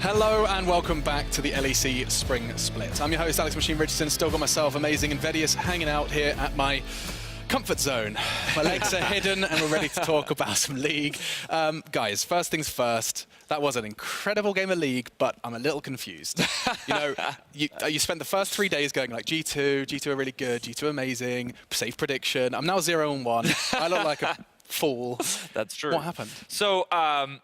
Hello and welcome back to the LEC Spring Split. I'm your host, Alex Machine Richardson. Still got myself, Amazing and Vedius, hanging out here at my comfort zone. My legs are hidden and we're ready to talk about some League. Guys, first things first, that was an incredible game of League, but I'm a little confused. You know, you spent the first 3 days going like G2 are really good, G2 amazing, safe prediction. I'm now 0-1. I look like a fool. That's true. What happened? So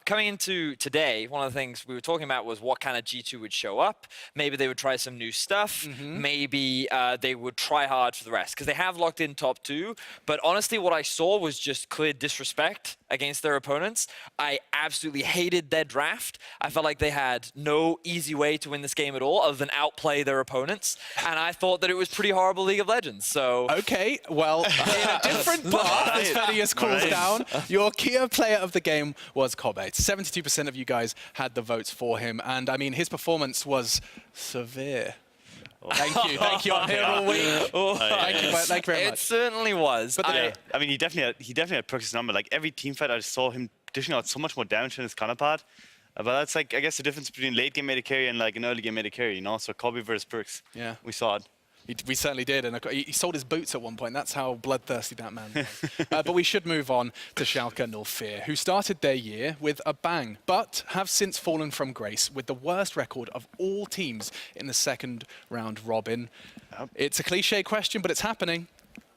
coming into today, one of the things we were talking about was what kind of G2 would show up. Maybe they would try some new stuff. Maybe they would try hard for the rest because they have locked in top 2. But honestly, what I saw was just clear disrespect against their opponents. I absolutely hated their draft. I felt like they had no easy way to win this game at all other than outplay their opponents. And I thought that it was pretty horrible League of Legends. So okay, well, in a different path, as Vedius calls down, your key player of the game was Kobe. 72% of you guys had the votes for him. And I mean, his performance was severe. Thank you. I'm here all week. Thank you very much. It certainly was. But I mean, he definitely had perked his number. Like every team fight, I saw him dishing out so much more damage than his counterpart. But that's like, I guess, the difference between late game meta carry and like an early game meta carry, you know? So Kobe versus Perks. Yeah. We saw it. We certainly did, and he sold his boots at one point. That's how bloodthirsty that man was. But we should move on to Schalke 04, who started their year with a bang, but have since fallen from grace with the worst record of all teams in the second round robin. It's a cliche question, but it's happening.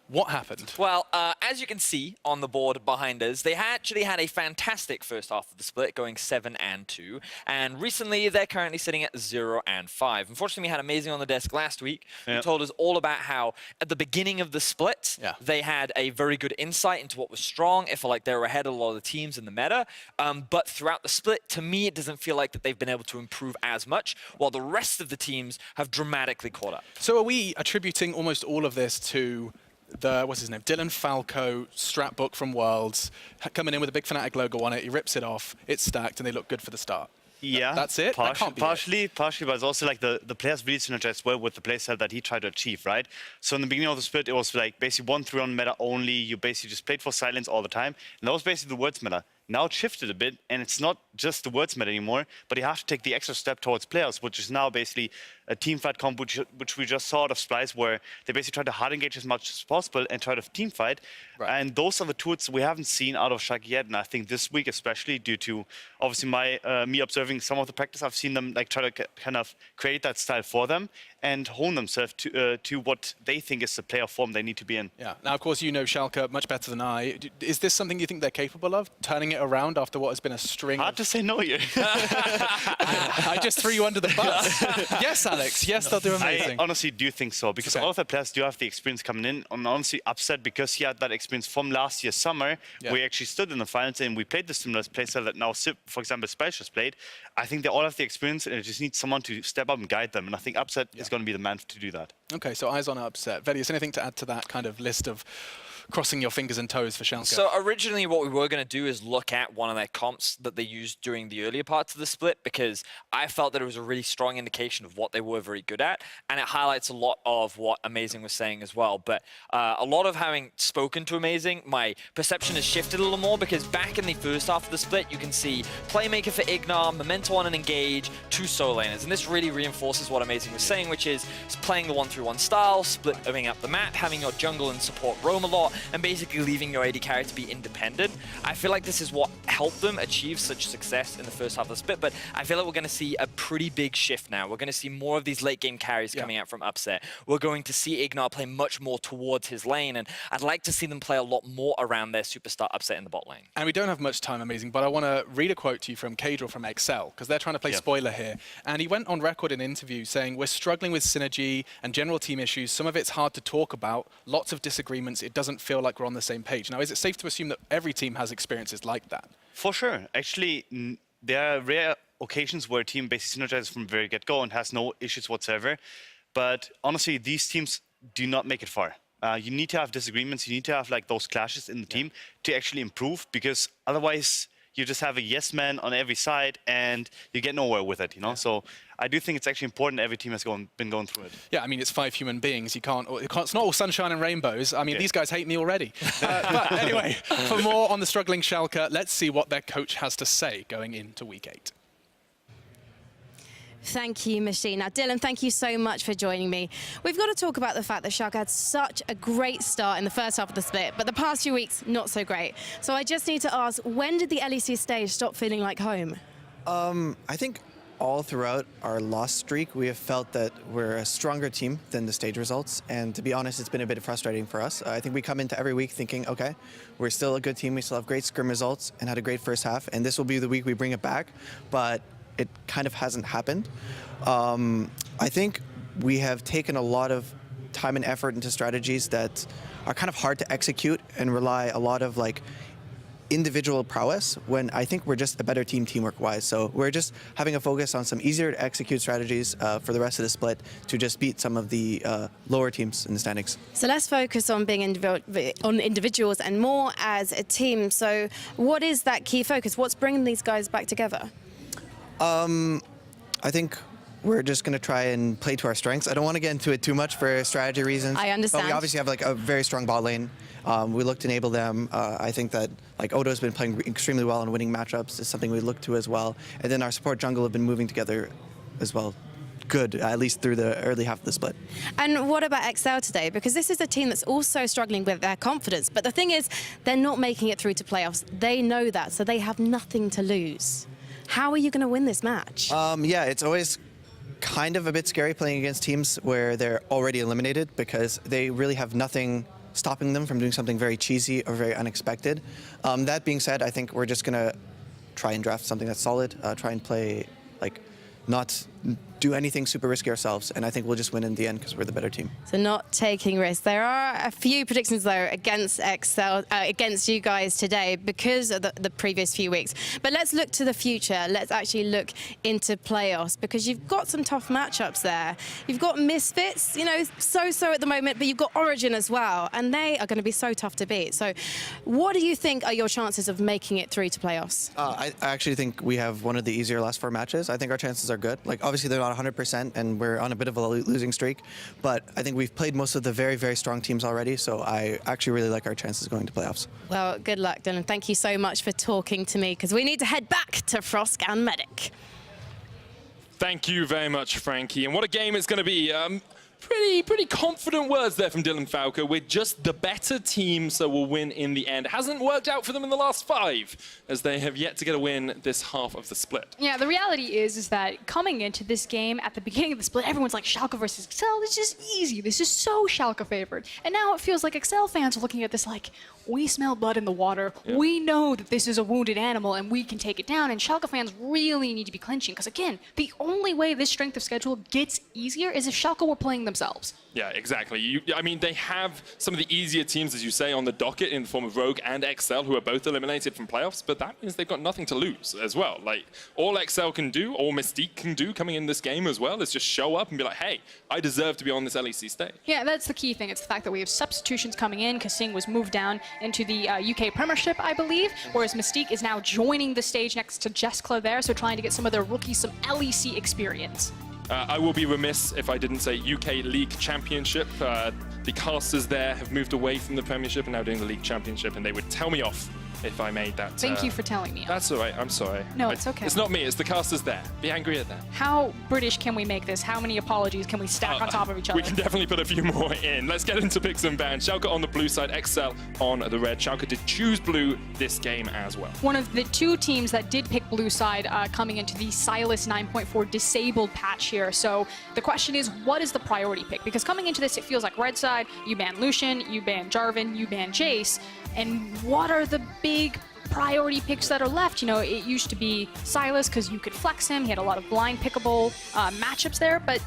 What happened? Well, as you can see on the board behind us, they actually had a fantastic first half of the split, going 7-2. And recently, they're currently sitting at 0-5. Unfortunately, we had Amazing on the desk last week, who told us all about how, at the beginning of the split, they had a very good insight into what was strong. It felt like they were ahead of a lot of the teams in the meta. But throughout the split, to me, it doesn't feel like that they've been able to improve as much, while the rest of the teams have dramatically caught up. So are we attributing almost all of this to what's his name? Dylan Falco, strap book from Worlds, coming in with a big Fnatic logo on it. He rips it off. It's stacked, and they look good for the start. Yeah, that's it. Partially, but it's also like the players really synergized well with the playstyle that he tried to achieve, right? So in the beginning of the split, it was like basically 1-3 meta only. You basically just played for silence all the time, and that was basically the words meta. Now it shifted a bit, and it's not just the words meta anymore, but you have to take the extra step towards players, which is now basically a team fight comp, which we just saw out of Splice, where they basically try to hard engage as much as possible and try to team fight. Right. And those are the tools we haven't seen out of Schalke yet, and I think this week, especially due to obviously me observing some of the practice, I've seen them like try to kind of create that style for them and hone themselves to what they think is the player form they need to be in. Yeah. Now, of course, you know Schalke much better than I. Is this something you think they're capable of, turning it around after what has been a string? Hard to say no here. I just threw you under the bus. Yes, Alex. Yes, they'll do amazing. I honestly do think so, because all of the players do have the experience coming in. I'm honestly upset because he had that experience from last year's summer. We actually stood in the finals and we played the similar playstyle that now, for example, Spice just played. I think they all have the experience and it just needs someone to step up and guide them. And I think Upset is going to be the man to do that. Okay, so eyes on Upset. Vedius, anything to add to that kind of list of crossing your fingers and toes for Schalke? So originally what we were going to do is look at one of their comps that they used during the earlier parts of the split, because I felt that it was a really strong indication of what they were very good at, and it highlights a lot of what Amazing was saying as well. But a lot of having spoken to Amazing, my perception has shifted a little more, because back in the first half of the split, you can see Playmaker for Ignar, Memento on an Engage, 2 solo laners, and this really reinforces what Amazing was saying, which is playing the 1-3-1 style, splitting up the map, having your jungle and support roam a lot, and basically leaving your AD carry to be independent. I feel like this is what helped them achieve such success in the first half of the split, but I feel like we're going to see a pretty big shift now. We're going to see more of these late game carries coming out from Upset. We're going to see Ignar play much more towards his lane, and I'd like to see them play a lot more around their superstar Upset in the bot lane. And we don't have much time, Amazing, but I want to read a quote to you from Cadril from Excel, because they're trying to play spoiler here. And he went on record in an interview saying, we're struggling with synergy and general team issues. Some of it's hard to talk about, lots of disagreements. It doesn't feel like we're on the same page. Now, is it safe to assume that every team has experiences like that? For sure. Actually, there are rare occasions where a team basically synergizes from the very get-go and has no issues whatsoever. But honestly, these teams do not make it far. You need to have disagreements. You need to have like those clashes in the team to actually improve, because otherwise you just have a yes man on every side and you get nowhere with it, you know? So I do think it's actually important every team has been going through it. Yeah, I mean, it's 5 human beings. It's not all sunshine and rainbows. I mean, these guys hate me already. But anyway, for more on the struggling Schalke, let's see what their coach has to say going into week 8. Thank you, Machine. Now, Dylan, thank you so much for joining me. We've got to talk about the fact that Schalke had such a great start in the first half of the split, but the past few weeks, not so great. So I just need to ask, when did the LEC stage stop feeling like home? I think all throughout our loss streak, we have felt that we're a stronger team than the stage results. And to be honest, it's been a bit frustrating for us. I think we come into every week thinking, okay, we're still a good team. We still have great scrim results and had a great first half. And this will be the week we bring it back. But it kind of hasn't happened. I think we have taken a lot of time and effort into strategies that are kind of hard to execute and rely a lot of like individual prowess, when I think we're just a better team teamwork-wise. So we're just having a focus on some easier to execute strategies for the rest of the split to just beat some of the lower teams in the standings. So let's focus on being on individuals and more as a team. So what is that key focus? What's bringing these guys back together? I think we're just going to try and play to our strengths. I don't want to get into it too much for strategy reasons. I understand. But we obviously have like a very strong bot lane. We look to enable them. I think that like Odo's been playing extremely well and winning matchups is something we look to as well. And then our support jungle have been moving together as well. Good, at least through the early half of the split. And what about XL today? Because this is a team that's also struggling with their confidence. But the thing is, they're not making it through to playoffs. They know that, so they have nothing to lose. How are you going to win this match? Yeah, it's always kind of a bit scary playing against teams where they're already eliminated because they really have nothing stopping them from doing something very cheesy or very unexpected. That being said, I think we're just going to try and draft something that's solid, try and play, like, not do anything super risky ourselves, and I think we'll just win in the end because we're the better team. So not taking risks. There are a few predictions though against XL, against you guys today because of the previous few weeks. But let's look to the future. Let's actually look into playoffs because you've got some tough matchups there. You've got Misfits, you know, so-so at the moment, but you've got Origin as well, and they are going to be so tough to beat. So what do you think are your chances of making it through to playoffs? I actually think we have one of the easier last 4 matches. I think our chances are good. Like, obviously they're not 100% and we're on a bit of a losing streak, but I think we've played most of the very, very strong teams already, so I actually really like our chances going to playoffs. Well, good luck, Dylan. Thank you so much for talking to me because we need to head back to Frosk and Medic. Thank you very much, Frankie. And what a game it's going to be. Pretty confident words there from Dylan Falco. We're just the better team, so we'll win in the end. It hasn't worked out for them in the last 5, as they have yet to get a win this half of the split. Yeah, the reality is that coming into this game, at the beginning of the split, everyone's like, Schalke versus Excel, this is easy. This is so Schalke favored. And now it feels like Excel fans are looking at this like, we smell blood in the water. Yeah. We know that this is a wounded animal and we can take it down. And Schalke fans really need to be clinching because, again, the only way this strength of schedule gets easier is if Schalke were playing themselves. Yeah, exactly. I mean, they have some of the easier teams, as you say, on the docket in the form of Rogue and XL, who are both eliminated from playoffs, but that means they've got nothing to lose as well. Like, all XL can do, all Mystique can do coming in this game as well, is just show up and be like, hey, I deserve to be on this LEC stage. Yeah, that's the key thing. It's the fact that we have substitutions coming in. Kasing was moved down into the UK Premiership, I believe, whereas Mystique is now joining the stage next to Jeskla there, so trying to get some of their rookies some LEC experience. I will be remiss if I didn't say UK League Championship. The casters there have moved away from the Premiership and now doing the League Championship, and they would tell me off if I made that. Thank you for telling me. That's all right. I'm sorry. No, it's okay. It's not me. It's the casters there. Be angry at that. How British can we make this? How many apologies can we stack on top of each other? We can definitely put a few more in. Let's get into picks and bans. Schalke on the blue side, XL on the red. Schalke did choose blue this game as well. One of the 2 teams that did pick blue side coming into the Silas 9.4 disabled patch here. So the question is, what is the priority pick? Because coming into this, it feels like red side, you ban Lucian, you ban Jarvan, you ban Jace. And what are the big priority picks that are left? You know, it used to be Silas because you could flex him. He had a lot of blind pickable matchups there, but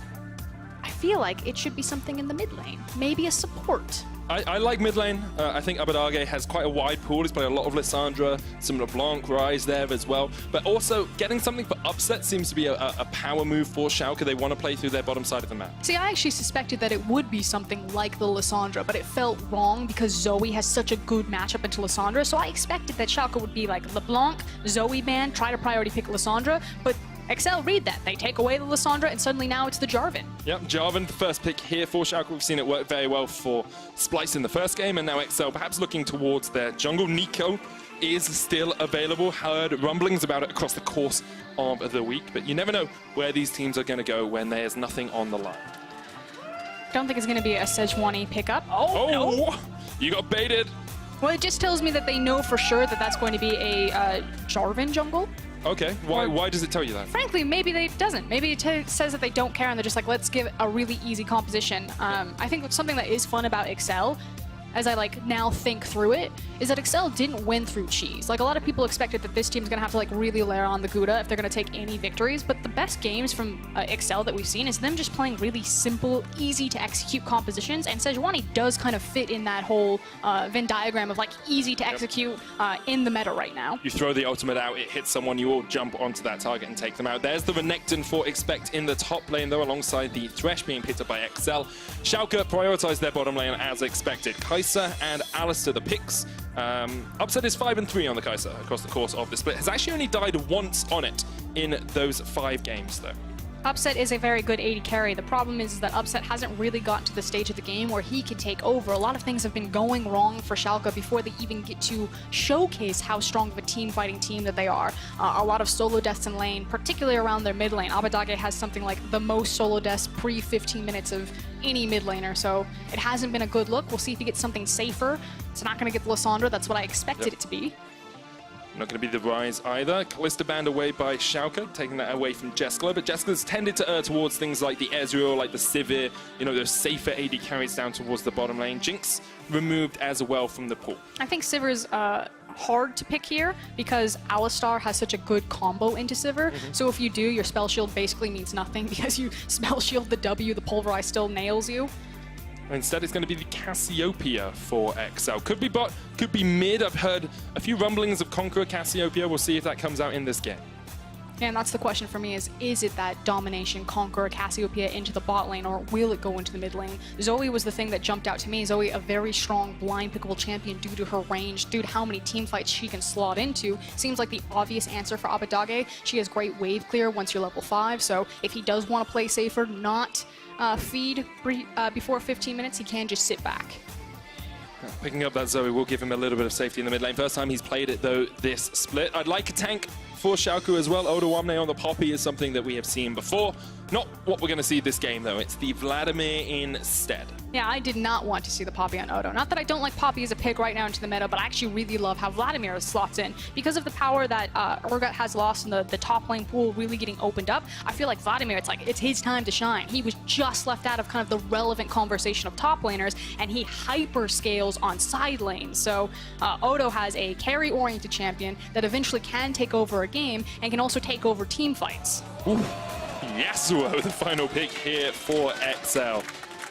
I feel like it should be something in the mid lane. Maybe a support. I like mid lane. I think Abadage has quite a wide pool. He's played a lot of Lissandra, some LeBlanc, Rise there as well. But also, getting something for upset seems to be a power move for Schalke. They want to play through their bottom side of the map. See, I actually suspected that it would be something like the Lissandra, but it felt wrong because Zoe has such a good matchup into Lissandra. So I expected that Schalke would be like LeBlanc, Zoe ban, try to priority pick Lissandra, but XL read that. They take away the Lissandra, and suddenly now it's the Jarvan. Yep, Jarvan, the first pick here for Schalke. We've seen it work very well for Splice in the first game, and now XL perhaps looking towards their jungle. Nico is still available. Heard rumblings about it across the course of the week, but you never know where these teams are going to go when there's nothing on the line. Don't think it's going to be a Sejuani pickup. Oh, No. You got baited. Well, it just tells me that they know for sure that that's going to be a Jarvan jungle. Okay, why does it tell you that? Frankly, maybe it doesn't. Maybe it says that they don't care and they're just like, let's give a really easy composition. I think something that is fun about Excel, as I like now think through it, is that Excel didn't win through cheese. Like a lot of people expected that this team's gonna have to like really layer on the Gouda if they're gonna take any victories, but the best games from Excel that we've seen is them just playing really simple, easy to execute compositions, and Sejuani does kind of fit in that whole Venn diagram of like easy to execute in the meta right now. You throw the ultimate out, it hits someone, you all jump onto that target and take them out. There's the Renekton for Expect in the top lane, though, alongside the Thresh being picked up by Excel. Schalke prioritized their bottom lane as expected. Kai'Sa and Alistar the picks. Upset is 5-3 on the Kai'Sa across the course of the split. Has actually only died once on it in those 5 games, though. Upset is a very good AD carry. The problem is that Upset hasn't really gotten to the stage of the game where he can take over. A lot of things have been going wrong for Schalke before they even get to showcase how strong of a team-fighting team that they are. A lot of solo deaths in lane, particularly around their mid lane. Abadage has something like the most solo deaths pre-15 minutes of any mid laner, so it hasn't been a good look. We'll see if he gets something safer. It's not going to get Lissandra. That's what I expected it to be. Not going to be the Rise either. Kalista banned away by Schalke, taking that away from Jeskla, but Jeskla's tended to err towards things like the Ezreal, like the Sivir, you know, those safer AD carries down towards the bottom lane. Jinx removed as well from the pool. I think Sivir's hard to pick here because Alistar has such a good combo into Sivir. So if you do, your spell shield basically means nothing because you spell shield the W, the Pulverize still nails you. Instead, it's going to be the Cassiopeia for Excel. Could be bot, could be mid. I've heard a few rumblings of Conqueror Cassiopeia. We'll see if that comes out in this game. And that's the question for me is it that domination Conqueror Cassiopeia into the bot lane, or will it go into the mid lane? Zoe was the thing that jumped out to me. Zoe, a very strong blind pickable champion due to her range, due to how many team fights she can slot into. Seems like the obvious answer for Abadage. She has great wave clear once you're level 5, so if he does want to play safer, not feed before 15 minutes, he can just sit back. Picking up that Zoe will give him a little bit of safety in the mid lane. First time he's played it, though, this split. I'd like a tank for Schalke as well. Oda Wamne on the Poppy is something that we have seen before. Not what we're going to see this game, though. It's the Vladimir instead. Yeah, I did not want to see the Poppy on Odo. Not that I don't like Poppy as a pick right now into the meta, but I actually really love how Vladimir slots in. Because of the power that Urgot has lost in the top lane pool really getting opened up, I feel like Vladimir, it's his time to shine. He was just left out of kind of the relevant conversation of top laners, and he hyper scales on side lanes. So Odo has a carry-oriented champion that eventually can take over a game and can also take over team fights. Ooh. Yasuo, the final pick here for XL.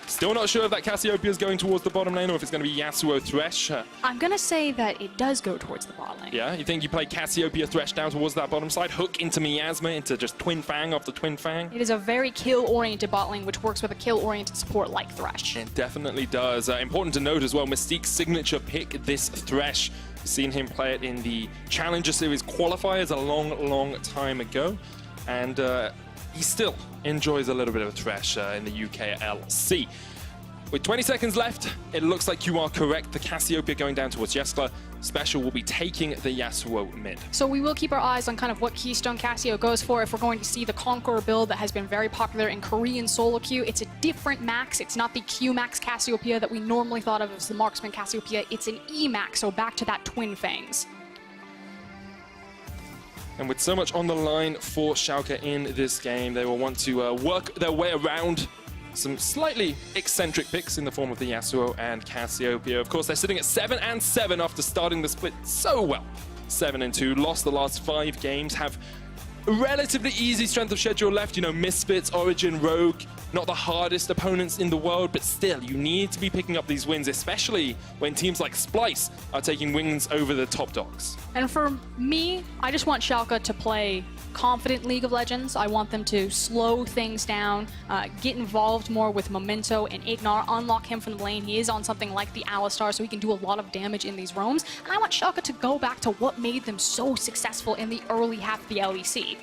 Still not sure if that Cassiopeia is going towards the bottom lane or if it's going to be Yasuo Thresh. I'm going to say that it does go towards the bottom lane. Yeah, you think you play Cassiopeia Thresh down towards that bottom side, hook into Miasma, into just Twin Fang after Twin Fang? It is a very kill-oriented bot lane, which works with a kill-oriented support like Thresh. It definitely does. Important to note as well, Mystique's signature pick, this Thresh. We've seen him play it in the Challenger Series qualifiers a long, long time ago. And he still enjoys a little bit of a Thresh in the UK LEC. With 20 seconds left, it looks like you are correct. The Cassiopeia going down towards Jeskla. Special will be taking the Yasuo mid. So we will keep our eyes on kind of what Keystone Cassio goes for if we're going to see the Conqueror build that has been very popular in Korean solo queue. It's a different max. It's not the Q max Cassiopeia that we normally thought of as the Marksman Cassiopeia. It's an E max, so back to that Twin Fangs. And with so much on the line for Schalke in this game, they will want to work their way around some slightly eccentric picks in the form of the Yasuo and Cassiopeia. Of course, they're sitting at 7-7 after starting the split so well. 7-2, lost the last 5 games, have a relatively easy strength of schedule left. You know, Misfits, Origin, Rogue, not the hardest opponents in the world, but still, you need to be picking up these wins, especially when teams like Splice are taking wins over the top dogs. And for me, I just want Schalke to play confident League of Legends. I want them to slow things down, get involved more with Memento and Ignar, unlock him from the lane. He is on something like the Alistar, so he can do a lot of damage in these roams. And I want Schalke to go back to what made them so successful in the early half of the LEC.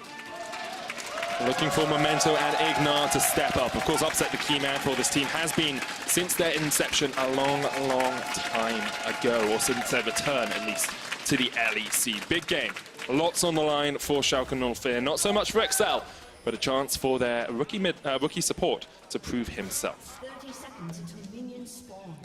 Looking for Memento and Ignar to step up. Of course, Upset, the key man for this team, has been, since their inception, a long, long time ago, or since their return, at least, to the LEC. Big game. Lots on the line for Schalke 04. Not so much for XL, but a chance for their rookie support to prove himself. 30 seconds until minions spawn.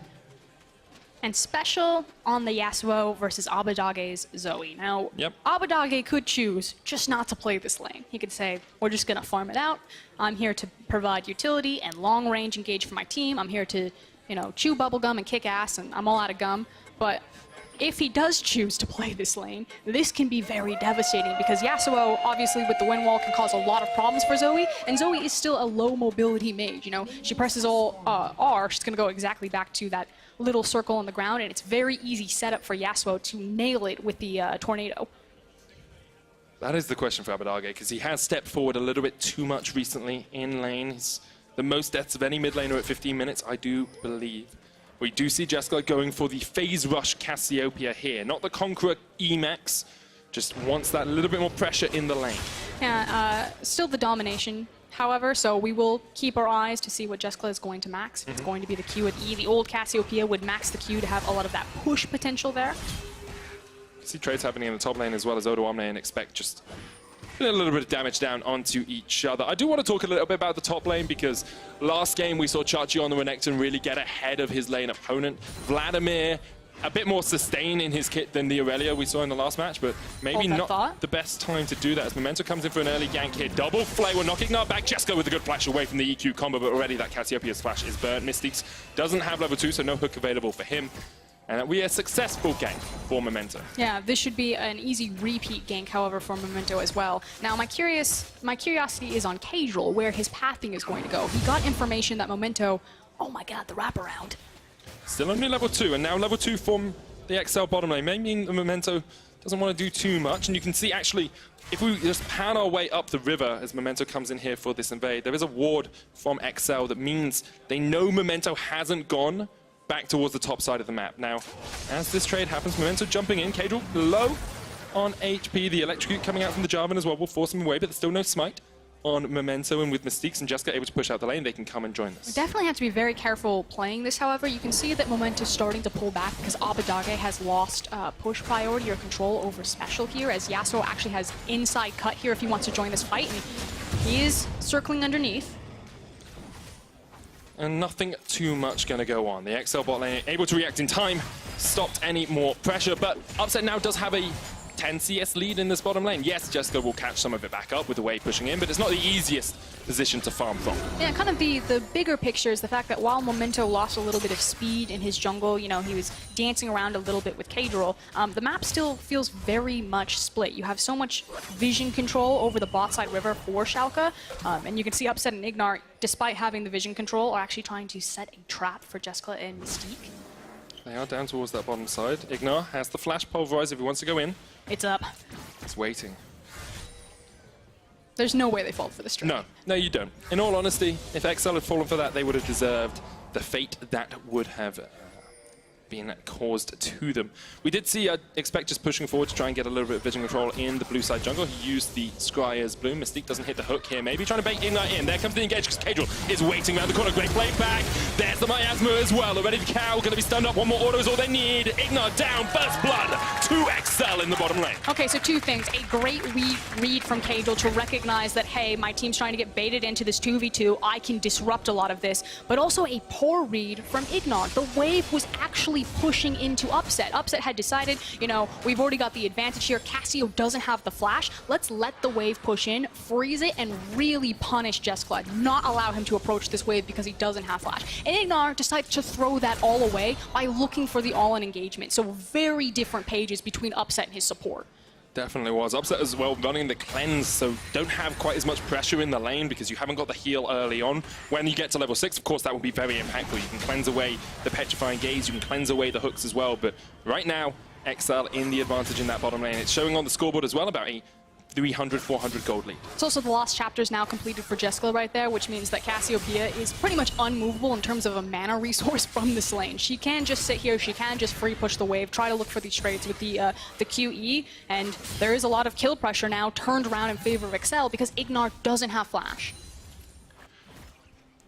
And special on the Yasuo versus Abadoge's Zoe. Now, Yep. Abadoge could choose just not to play this lane. He could say, we're just going to farm it out. I'm here to provide utility and long-range engage for my team. I'm here to, you know, chew bubblegum and kick ass, and I'm all out of gum. But if he does choose to play this lane, this can be very devastating because Yasuo, obviously with the wind wall, can cause a lot of problems for Zoe, and Zoe is still a low mobility mage. You know, she presses all R, she's going to go exactly back to that little circle on the ground, and it's very easy setup for Yasuo to nail it with the tornado. That is the question for Abadoge, because he has stepped forward a little bit too much recently in lane. He's the most deaths of any mid laner at 15 minutes, I do believe. We do see Jessica going for the Phase Rush Cassiopeia here, not the Conqueror Emax, just wants that little bit more pressure in the lane. Yeah, still the domination, however, so we will keep our eyes to see what Jessica is going to max. It's going to be the Q at E. The old Cassiopeia would max the Q to have a lot of that push potential there. See trades happening in the top lane as well as Odo Omne and expect just a little bit of damage down onto each other. I do want to talk a little bit about the top lane because last game we saw Chachi on the Renekton really get ahead of his lane opponent. Vladimir, a bit more sustain in his kit than the Aurelia we saw in the last match, but maybe not the best time to do that as Memento comes in for an early gank here. Double flay, we're knocking Ignite back. Jessica with a good flash away from the EQ combo, but already that Cassiopeia's flash is burnt. Mystiques doesn't have level 2, so no hook available for him. And we are a successful gank for Memento. Yeah, this should be an easy repeat gank, however, for Memento as well. Now, my curiosity is on Cadril, where his pathing is going to go. He got information that Memento, oh my god, the wraparound. Still only level 2, and now level 2 from the XL bottom lane. Maybe Memento doesn't want to do too much, and you can see actually, if we just pan our way up the river as Memento comes in here for this invade, there is a ward from XL that means they know Memento hasn't gone back towards the top side of the map. Now, as this trade happens, Memento jumping in, Cadril low on HP, the Electrocute coming out from the Jarvan as well will force him away, but there's still no smite on Memento, and with Mystiques and Jessica able to push out the lane, they can come and join this. We definitely have to be very careful playing this, however. You can see that Momento's starting to pull back because Abadoge has lost push priority or control over special here, as Yasuo actually has inside cut here if he wants to join this fight, and he is circling underneath. And nothing too much going to go on. The XL bot lane able to react in time, stopped any more pressure, but Upset now does have a 10 CS lead in this bottom lane. Yes, Jessica will catch some of it back up with the way pushing in, but it's not the easiest position to farm from. Yeah, kind of the bigger picture is the fact that while Memento lost a little bit of speed in his jungle, you know, he was dancing around a little bit with Cadril, the map still feels very much split. You have so much vision control over the bot side river for Schalke, and you can see Upset and Ignart, despite having the vision control, are actually trying to set a trap for Jessica and Mystique. They are down towards that bottom side. Ignar has the flash pulverize if he wants to go in. It's up. He's waiting. There's no way they fall for this trade. No, you don't. In all honesty, if XL had fallen for that, they would have deserved the fate that would have been caused to them. We did see Expect just pushing forward to try and get a little bit of vision control in the blue side jungle. He used the Scryer's Bloom. Mystique doesn't hit the hook here. Maybe trying to bait Ignite in. There comes the engage because Cadril is waiting around the corner. Great play back. There's the Miasma as well. Already the cow going to be stunned up. One more auto is all they need. Ignite down. First blood to XL in the bottom lane. Okay, so two things. A great read from Cadril to recognize that, hey, my team's trying to get baited into this 2v2. I can disrupt a lot of this. But also a poor read from Ignite. The wave was actually pushing into Upset. Upset had decided, you know, we've already got the advantage here. Cassio doesn't have the flash. Let's let the wave push in, freeze it, and really punish Jessica. Not allow him to approach this wave because he doesn't have flash. And Ignar decided to throw that all away by looking for the all-in engagement. So very different pages between Upset and his support. Definitely was. Upset as well running the cleanse, so don't have quite as much pressure in the lane because you haven't got the heal early on. When you get to level 6, of course, that will be very impactful. You can cleanse away the Petrifying Gaze, you can cleanse away the hooks as well, but right now, XL in the advantage in that bottom lane. It's showing on the scoreboard as well about a 300, 400 gold lead. It's also the last chapters now completed for Jessica right there, which means that Cassiopeia is pretty much unmovable in terms of a mana resource from this lane. She can just sit here, she can just free push the wave, try to look for these trades with the QE, and there is a lot of kill pressure now turned around in favor of XL because Ignar doesn't have flash.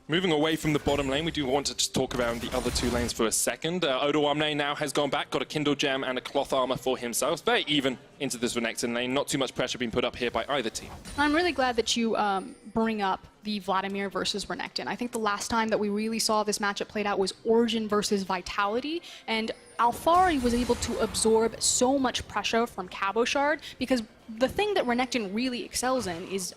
Moving away from the bottom lane, we do want to just talk around the other two lanes for a second. Odo now has gone back, got a Kindle Gem and a Cloth Armor for himself. It's very even into this Renekton lane. Not too much pressure being put up here by either team. I'm really glad that you bring up the Vladimir versus Renekton. I think the last time that we really saw this matchup played out was Origin versus Vitality, and Alfari was able to absorb so much pressure from Cabochard because the thing that Renekton really excels in is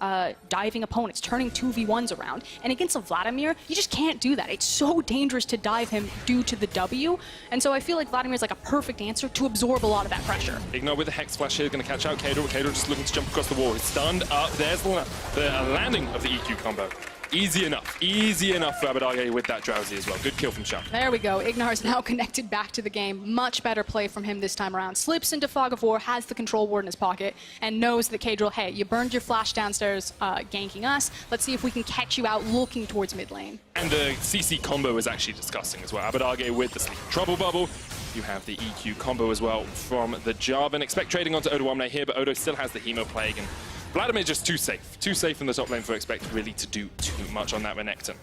diving opponents, turning 2v1s around. And against a Vladimir, you just can't do that. It's so dangerous to dive him due to the W. And so I feel like Vladimir is like a perfect answer to absorb a lot of that pressure. Ignore with the Hex Flash here, going to catch out Kador. Kador just looking to jump across the wall. He's stunned up. There's the landing of the EQ combo. Easy enough for Abadage with that Drowsy as well. Good kill from Schalke. There we go. Ignar is now connected back to the game. Much better play from him this time around. Slips into Fog of War, has the control ward in his pocket, and knows that Kadril, hey, you burned your flash downstairs ganking us. Let's see if we can catch you out looking towards mid lane. And the CC combo is actually disgusting as well. Abadage with the Sleep Trouble Bubble. You have the EQ combo as well from the Jarvan. Expect trading onto Odo here, but Odo still has the Hemo Plague, and Vladimir just too safe. Too safe in the top lane for Expect really to do too much on that Renekton.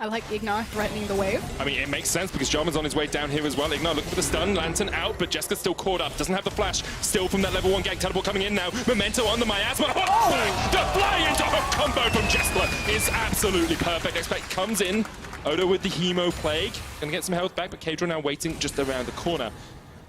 I like Ignar threatening the wave. I mean, it makes sense because Jarvan's on his way down here as well. Ignar looking for the stun, Lantern out, but Jessica's still caught up. Doesn't have the flash. Still from that level 1 gank. Teleport coming in now. Memento on the Miasma. Oh! The fly into her combo from Jessica is absolutely perfect. Expect comes in. Odo with the Hemo Plague. Gonna get some health back, but Kadra now waiting just around the corner.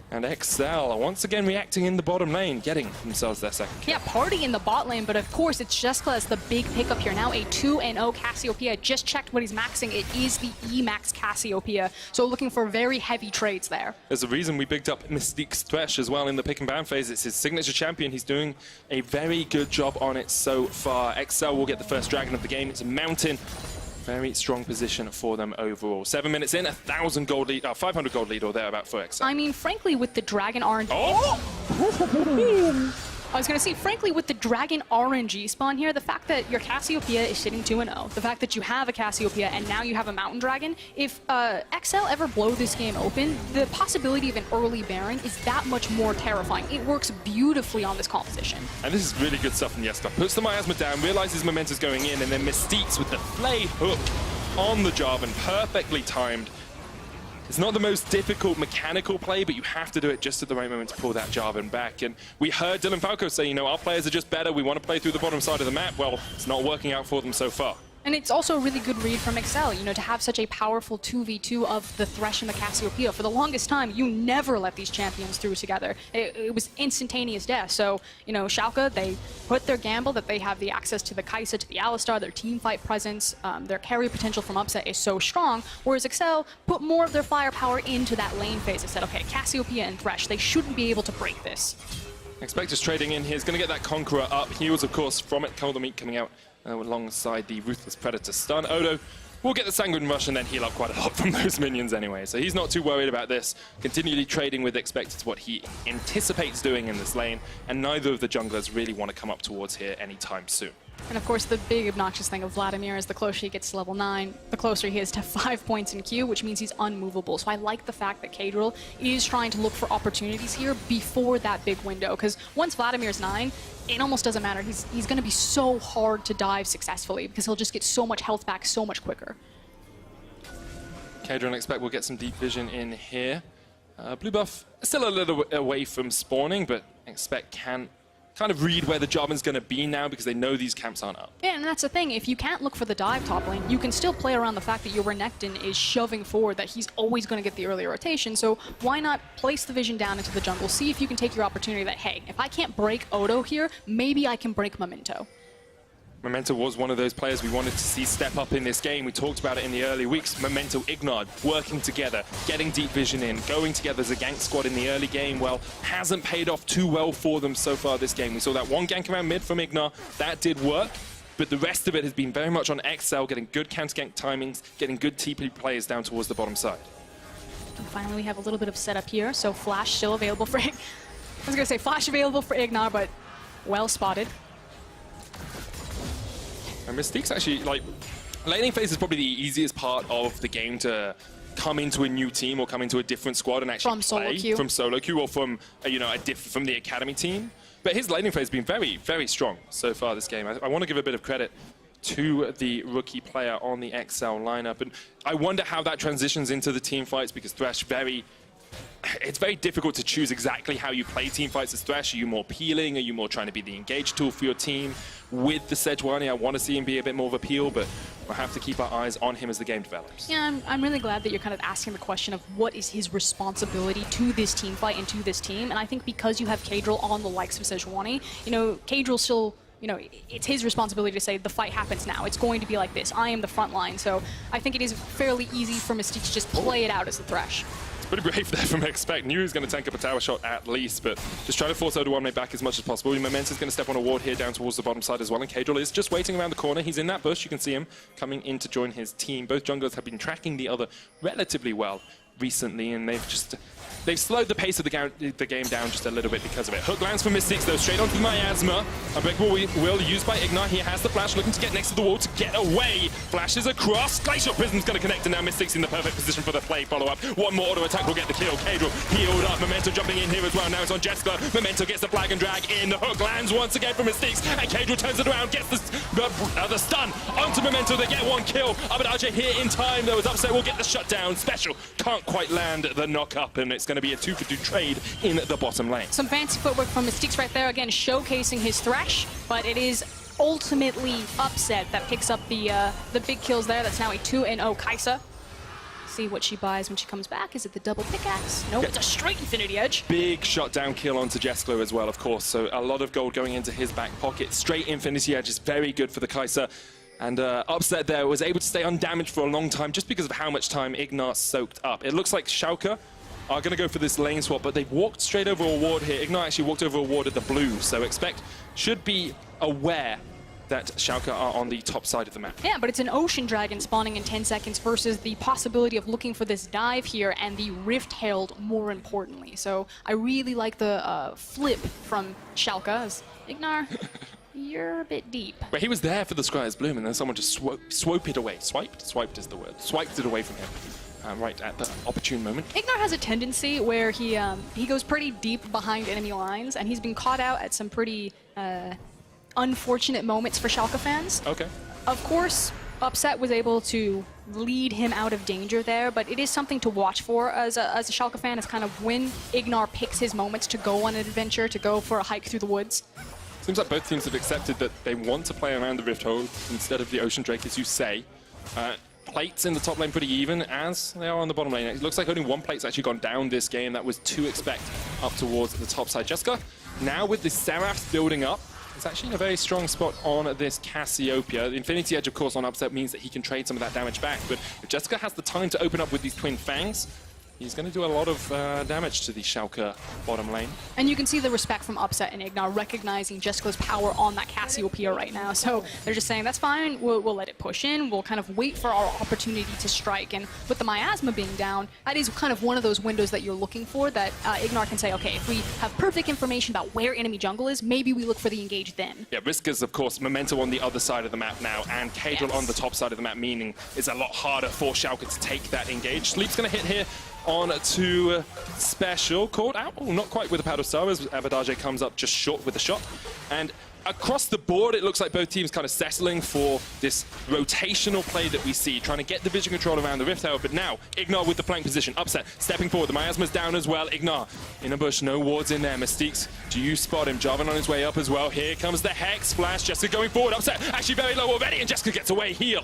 And XL once again reacting in the bottom lane, getting themselves their second kill. Yeah, party in the bot lane, but of course it's Jessica as the big pickup here. Now a 2-0 Cassiopeia. Just checked what he's maxing. It is the E-Max Cassiopeia. So looking for very heavy trades there. There's a reason we picked up Mystique's Thresh as well in the pick and ban phase. It's his signature champion. He's doing a very good job on it so far. XL will get the first dragon of the game. It's a mountain. Very strong position for them overall. 7 minutes in, 1,000 gold lead, 500 gold lead or thereabout for XL. I mean, frankly, with the Dragon RNG... Oh! I was going to say, frankly, with the Dragon RNG spawn here, the fact that your Cassiopeia is sitting 2-0, the fact that you have a Cassiopeia and now you have a Mountain Dragon, if XL ever blow this game open, the possibility of an early Baron is that much more terrifying. It works beautifully on this composition. And this is really good stuff from Yeska. Puts the Miasma down, realizes Momento's going in, and then Mystique's with the Flay Hook on the Jarvan, perfectly timed. It's not the most difficult mechanical play, but you have to do it just at the right moment to pull that Jarvan back. And we heard Dylan Falco say, you know, our players are just better. We want to play through the bottom side of the map. Well, it's not working out for them so far. And it's also a really good read from Excel, you know, to have such a powerful 2v2 of the Thresh and the Cassiopeia. For the longest time, you never let these champions through together. It was instantaneous death. So, you know, Schalke, they put their gamble that they have the access to the Kai'Sa, to the Alistar, their team fight presence, their carry potential from upset is so strong, whereas Excel put more of their firepower into that lane phase and said, okay, Cassiopeia and Thresh, they shouldn't be able to break this. Expect is trading in here. He's going to get that Conqueror up. Heals, of course, from it. Cold Meat coming out alongside the Ruthless Predator stun. Odo will get the Sanguine Rush and then heal up quite a lot from those minions anyway. So he's not too worried about this. Continually trading with Expect is what he anticipates doing in this lane. And neither of the junglers really want to come up towards here anytime soon. And of course, the big obnoxious thing of Vladimir is the closer he gets to level 9, the closer he is to 5 points in Q, which means he's unmovable. So I like the fact that Kadril is trying to look for opportunities here before that big window, because once Vladimir's 9, it almost doesn't matter. He's going to be so hard to dive successfully because he'll just get so much health back so much quicker. Kadril and Expect will get some deep vision in here. Blue buff still a little away from spawning, but Expect can kind of read where the Jarvan's going to be now because they know these camps aren't up. Yeah, and that's the thing. If you can't look for the dive top lane, you can still play around the fact that your Renekton is shoving forward, that he's always going to get the early rotation. So why not place the vision down into the jungle, see if you can take your opportunity that, hey, if I can't break Odo here, maybe I can break Memento. Memento was one of those players we wanted to see step up in this game. We talked about it in the early weeks. Memento, Ignard, working together, getting deep vision in, going together as a gank squad in the early game. Well, hasn't paid off too well for them so far this game. We saw that one gank around mid from Ignard. That did work, but the rest of it has been very much on XL, getting good counter-gank timings, getting good TP players down towards the bottom side. And finally, we have a little bit of setup here. So Flash still available for... I was going to say Flash available for Ignard, but well spotted. And Mystique's actually, like, laning phase is probably the easiest part of the game to come into a new team or come into a different squad and actually from solo queue. From solo queue or from, you know, from the academy team. But his laning phase has been very, very strong so far this game. I want to give a bit of credit to the rookie player on the XL lineup. And I wonder how that transitions into the team fights, because Thresh it's very difficult to choose exactly how you play team fights as Thresh. Are you more peeling? Are you more trying to be the engage tool for your team? With the Sejuani, I want to see him be a bit more of a peel, but we'll have to keep our eyes on him as the game develops. Yeah, I'm really glad that you're kind of asking the question of what is his responsibility to this team fight and to this team. And I think because you have Kadril on the likes of Sejuani, you know, Kadril still, you know, it's his responsibility to say the fight happens now. It's going to be like this. I am the front line. So I think it is fairly easy for Mystique to just play it out as the Thresh. Pretty brave there from Expect. Knew he was going to tank up a tower shot at least, but just try to force O1 back as much as possible. Momenta's going to step on a ward here down towards the bottom side as well, and Kadril is just waiting around the corner. He's in that bush. You can see him coming in to join his team. Both junglers have been tracking the other relatively well recently, and they've slowed the pace of the game down just a little bit because of it. Hook lands for Mystics though, straight onto the Miasma. Unbreakable will used by Ignar. He has the flash, looking to get next to the wall to get away. Flashes across. Glacial Prism's going to connect, and now Mystics in the perfect position for the play follow-up. One more auto attack will get the kill. Kadril healed up. Memento jumping in here as well. Now it's on Jessica. Memento gets the flag and drag in. The hook lands once again for Mystics, and Kadril turns it around, gets the stun onto Memento. They get one kill. Abadaja here in time. There was Upset will get the shutdown. Special can't quite land the knock-up, and it's going to be a 2-for-2 trade in the bottom lane. Some fancy footwork from Mystiques right there, again showcasing his Thresh, but it is ultimately Upset that picks up the big kills there. That's now a 2-0 Kai'Sa. See what she buys when she comes back. Is it the double pickaxe? Nope, it's a straight Infinity Edge. Big shutdown kill onto Jeskler as well, of course, so a lot of gold going into his back pocket. Straight Infinity Edge is very good for the Kai'Sa. And Upset there was able to stay undamaged for a long time just because of how much time Ignar soaked up. It looks like Schalke are going to go for this lane swap, but they've walked straight over a ward here. Ignar actually walked over a ward at the blue, so Expect should be aware that Schalke are on the top side of the map. Yeah, but it's an Ocean Dragon spawning in 10 seconds versus the possibility of looking for this dive here and the Rift Herald more importantly. So I really like the flip from Schalke as Ignar. You're a bit deep. But he was there for the Scryer's Bloom, and then someone just swope it away. Swiped is the word. Swiped it away from him, right at the opportune moment. Ignar has a tendency where he goes pretty deep behind enemy lines, and he's been caught out at some pretty unfortunate moments for Schalke fans. Okay. Of course, Upset was able to lead him out of danger there, but it is something to watch for as a Schalke fan, is kind of when Ignar picks his moments to go on an adventure, to go for a hike through the woods. Seems like both teams have accepted that they want to play around the Rift Hold instead of the Ocean Drake, as you say. Plates in the top lane pretty even, as they are on the bottom lane. It looks like only one plate's actually gone down this game. That was to Expect up towards the top side. Jessica, now with the Seraphs building up, it's actually in a very strong spot on this Cassiopeia. The Infinity Edge, of course, on Upset means that he can trade some of that damage back. But if Jessica has the time to open up with these Twin Fangs, he's going to do a lot of damage to the Schalke bottom lane. And you can see the respect from Upset and Ignar recognizing Jessica's power on that Cassiopeia right now. So they're just saying, that's fine, we'll let it push in, we'll kind of wait for our opportunity to strike. And with the Miasma being down, that is kind of one of those windows that you're looking for, that Ignar can say, okay, if we have perfect information about where enemy jungle is, maybe we look for the engage then. Yeah, risk is, of course, Memento on the other side of the map now, and Kadril on the top side of the map, meaning it's a lot harder for Schalke to take that engage. Sleep's going to hit here on to Special, caught out, not quite with the Powder Star, as Abadaja comes up just short with the shot. And across the board, it looks like both teams kind of settling for this rotational play that we see, trying to get the vision control around the Rift Herald, but now Ignar with the flank position, Upset, stepping forward, the Miasma's down as well, Ignar in a bush, no wards in there, Mystiques, do you spot him? Jarvan on his way up as well, here comes the Hex Flash, Jessica going forward, Upset actually very low already, and Jessica gets away, heal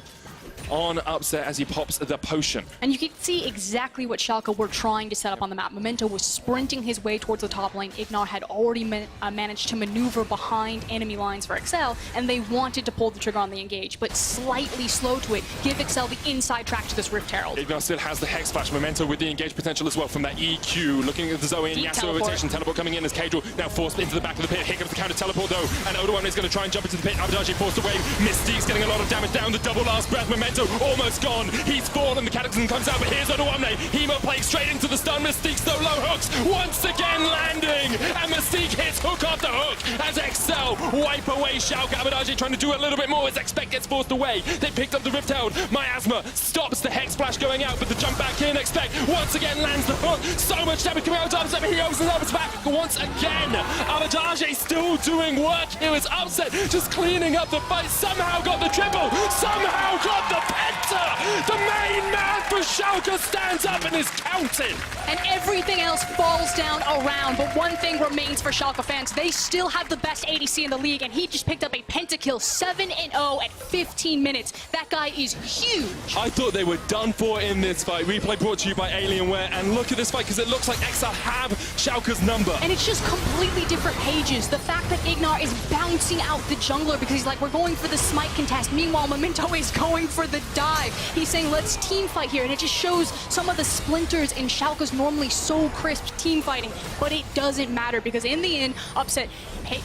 on Upset as he pops the potion. And you can see exactly what Schalke were trying to set up on the map. Memento was sprinting his way towards the top lane. Ignar had already managed to maneuver behind enemy lines for Excel, and they wanted to pull the trigger on the engage, but slightly slow to it. Give Excel the inside track to this Rift Herald. Ignar still has the Hex Flash. Memento with the engage potential as well from that EQ. Looking at the Zoe and Yasuo rotation. Teleport coming in as Kadril now forced into the back of the pit. Here comes the counter teleport though, and O1 is going to try and jump into the pit. Abadaji forced away. Mystique's getting a lot of damage down. The double last breath. Memento almost gone. He's fallen. The Cataclysm comes out, but here's O1. Hemo plays straight into the stun. Mystique so low hooks once again landing, and Mystique hits hook up the hook as XL wipe away Schalke. Abadaji trying to do a little bit more as Expect gets forced away. They picked up the Rift Herald. Miasma stops the Hex Splash going out, but the jump back in. Expect once again lands the hook. So much damage coming out of Upset, but he opens up his back once again. Abadaji still doing work here as Upset just cleaning up the fight. Somehow got the triple. Somehow got the penta. The main man for Schalke stands up and is counting. And everything else falls down around, but one thing remains for Schalke fans. They still have the best ADC in the league, and he just picked up a pentakill, 7-0 at 15 minutes. That guy is huge. I thought they were done for in this fight. Replay brought to you by Alienware, and look at this fight, because it looks like XL have Schalke's number. And it's just completely different pages. The fact that Ignar is bouncing out the jungler because he's like, we're going for the smite contest. Meanwhile, Memento is going for the dive. He's saying, let's team fight here, and it just shows some of the splinters in Schalke's normally so crisp team fighting, but it doesn't matter because in the end, Upset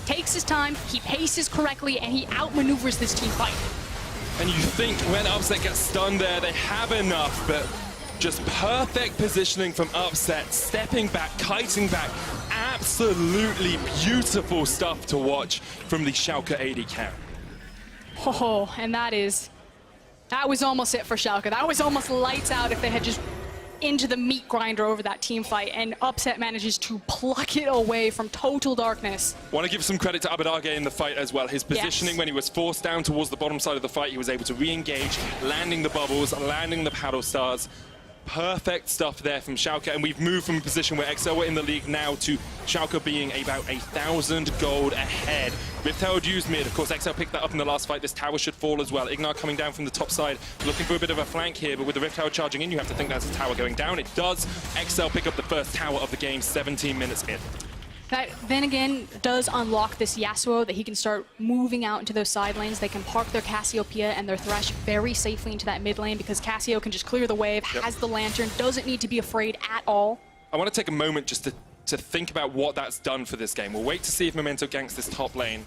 takes his time, he paces correctly, and he outmaneuvers this team fight. And you think when Upset gets stunned there, they have enough, but just perfect positioning from Upset, stepping back, kiting back. Absolutely beautiful stuff to watch from the Schalke AD carry. Oh, and that was almost it for Schalke. That was almost lights out if they had just into the meat grinder over that team fight, and Upset manages to pluck it away from total darkness. Want to give some credit to Abadage in the fight as well. His positioning when he was forced down towards the bottom side of the fight, he was able to re-engage, landing the bubbles, landing the paddle stars. Perfect stuff there from Schalke, and we've moved from a position where XL were in the league now to Schalke being about 1,000 gold ahead. Rift Herald used mid, of course XL picked that up in the last fight. This tower should fall as well. Ignar coming down from the top side, looking for a bit of a flank here, but with the Rift Herald charging in, you have to think that's a tower going down. It does. XL pick up the first tower of the game, 17 minutes in. That then again does unlock this Yasuo that he can start moving out into those side lanes. They can park their Cassiopeia and their Thresh very safely into that mid lane because Cassio can just clear the wave, has the Lantern, doesn't need to be afraid at all. I want to take a moment just to think about what that's done for this game. We'll wait to see if Memento ganks this top lane,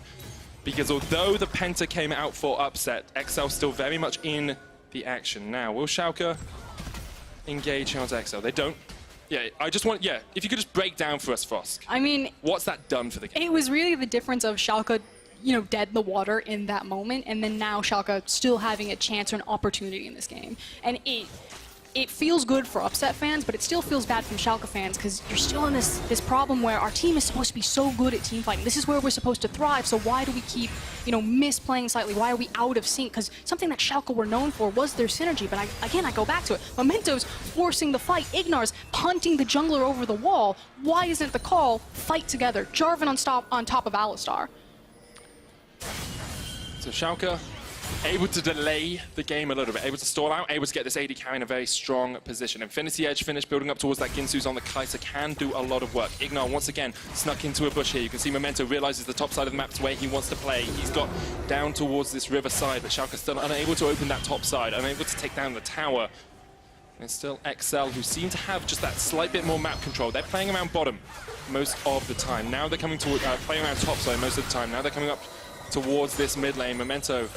because although the Penta came out for Upset, XL still very much in the action. Now, will Schalke engage onto XL? They don't. Yeah, I just want, if you could just break down for us, Frosk. I mean, what's that done for the game? It was really the difference of Schalke, you know, dead in the water in that moment, and then now Schalke still having a chance or an opportunity in this game. And it feels good for Upset fans, but it still feels bad from Schalke fans because you're still in this problem where our team is supposed to be so good at team fighting. This is where we're supposed to thrive, so why do we keep, you know, misplaying slightly? Why are we out of sync? Because something that Schalke were known for was their synergy, but I go back to it. Memento's forcing the fight. Ignar's punting the jungler over the wall. Why isn't the call fight together? Jarvan on top of Alistar. So Schalke able to delay the game a little bit, able to stall out, able to get this AD carry in a very strong position. Infinity Edge finish building up towards that Ginsu's on the Kai'Sa can do a lot of work. Ignar once again snuck into a bush here. You can see Memento realizes the top side of the map is where he wants to play. He's got down towards this river side, but Schalke still unable to open that top side, unable to take down the tower. And it's still XL who seem to have just that slight bit more map control. They're playing around bottom most of the time. Now they're coming to playing around top side most of the time. Now they're coming up towards this mid lane. Memento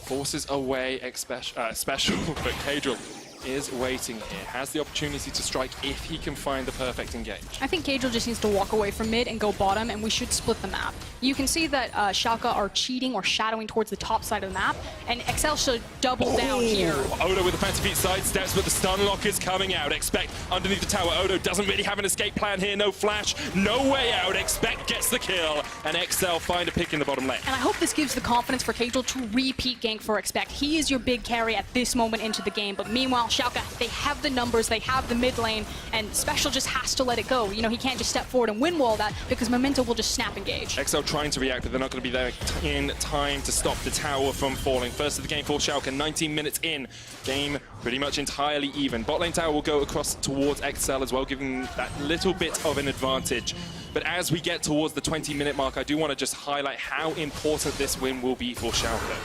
forces away special, but Kadril is waiting here. Has the opportunity to strike if he can find the perfect engage. I think Kadril just needs to walk away from mid and go bottom, and we should split the map. You can see that Schalke are cheating or shadowing towards the top side of the map, and XL should double down here. Odo with the Phantom Feet side steps, but the stun lock is coming out. Expect underneath the tower. Odo doesn't really have an escape plan here. No flash, no way out. Expect gets the kill, and XL find a pick in the bottom lane. And I hope this gives the confidence for Kadril to repeat gank for Expect. He is your big carry at this moment into the game, but meanwhile, Schalke, they have the numbers, they have the mid lane, and Special just has to let it go. You know, he can't just step forward and win wall that because Memento will just snap engage. XL trying to react, but they're not going to be there in time to stop the tower from falling. First of the game for Schalke, 19 minutes in. Game pretty much entirely even. Bot lane tower will go across towards XL as well, giving that little bit of an advantage. But as we get towards the 20-minute mark, I do want to just highlight how important this win will be for Schalke.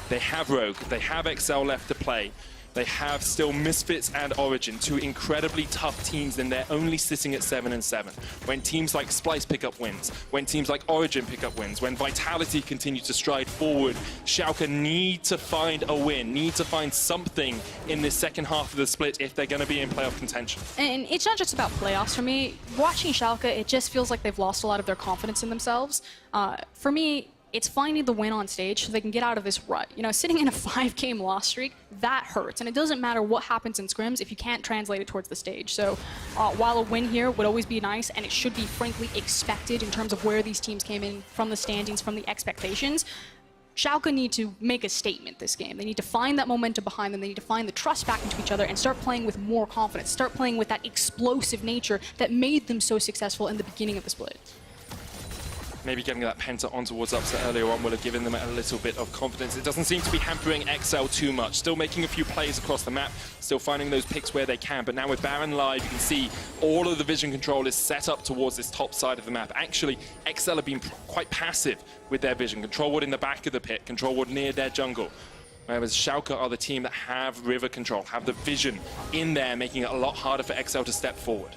They have Rogue, they have XL left to play. They have still Misfits and Origin, two incredibly tough teams, and they're only sitting at 7-7. When teams like Splice pick up wins, when teams like Origin pick up wins, when Vitality continue to stride forward, Schalke need to find a win, need to find something in this second half of the split if they're going to be in playoff contention. And it's not just about playoffs for me. Watching Schalke, it just feels like they've lost a lot of their confidence in themselves. For me, it's finding the win on stage so they can get out of this rut. You know, sitting in a 5-game loss streak, that hurts. And it doesn't matter what happens in scrims if you can't translate it towards the stage. So while a win here would always be nice, and it should be frankly expected in terms of where these teams came in from the standings, from the expectations, Schalke need to make a statement this game. They need to find that momentum behind them. They need to find the trust back into each other and start playing with more confidence. Start playing with that explosive nature that made them so successful in the beginning of the split. Maybe getting that Penta on towards upset earlier on will have given them a little bit of confidence. It doesn't seem to be hampering XL too much. Still making a few plays across the map, still finding those picks where they can. But now with Baron live, you can see all of the vision control is set up towards this top side of the map. Actually, XL have been quite passive with their vision. Control ward in the back of the pit, control ward near their jungle. Whereas Schalke are the team that have river control, have the vision in there, making it a lot harder for XL to step forward.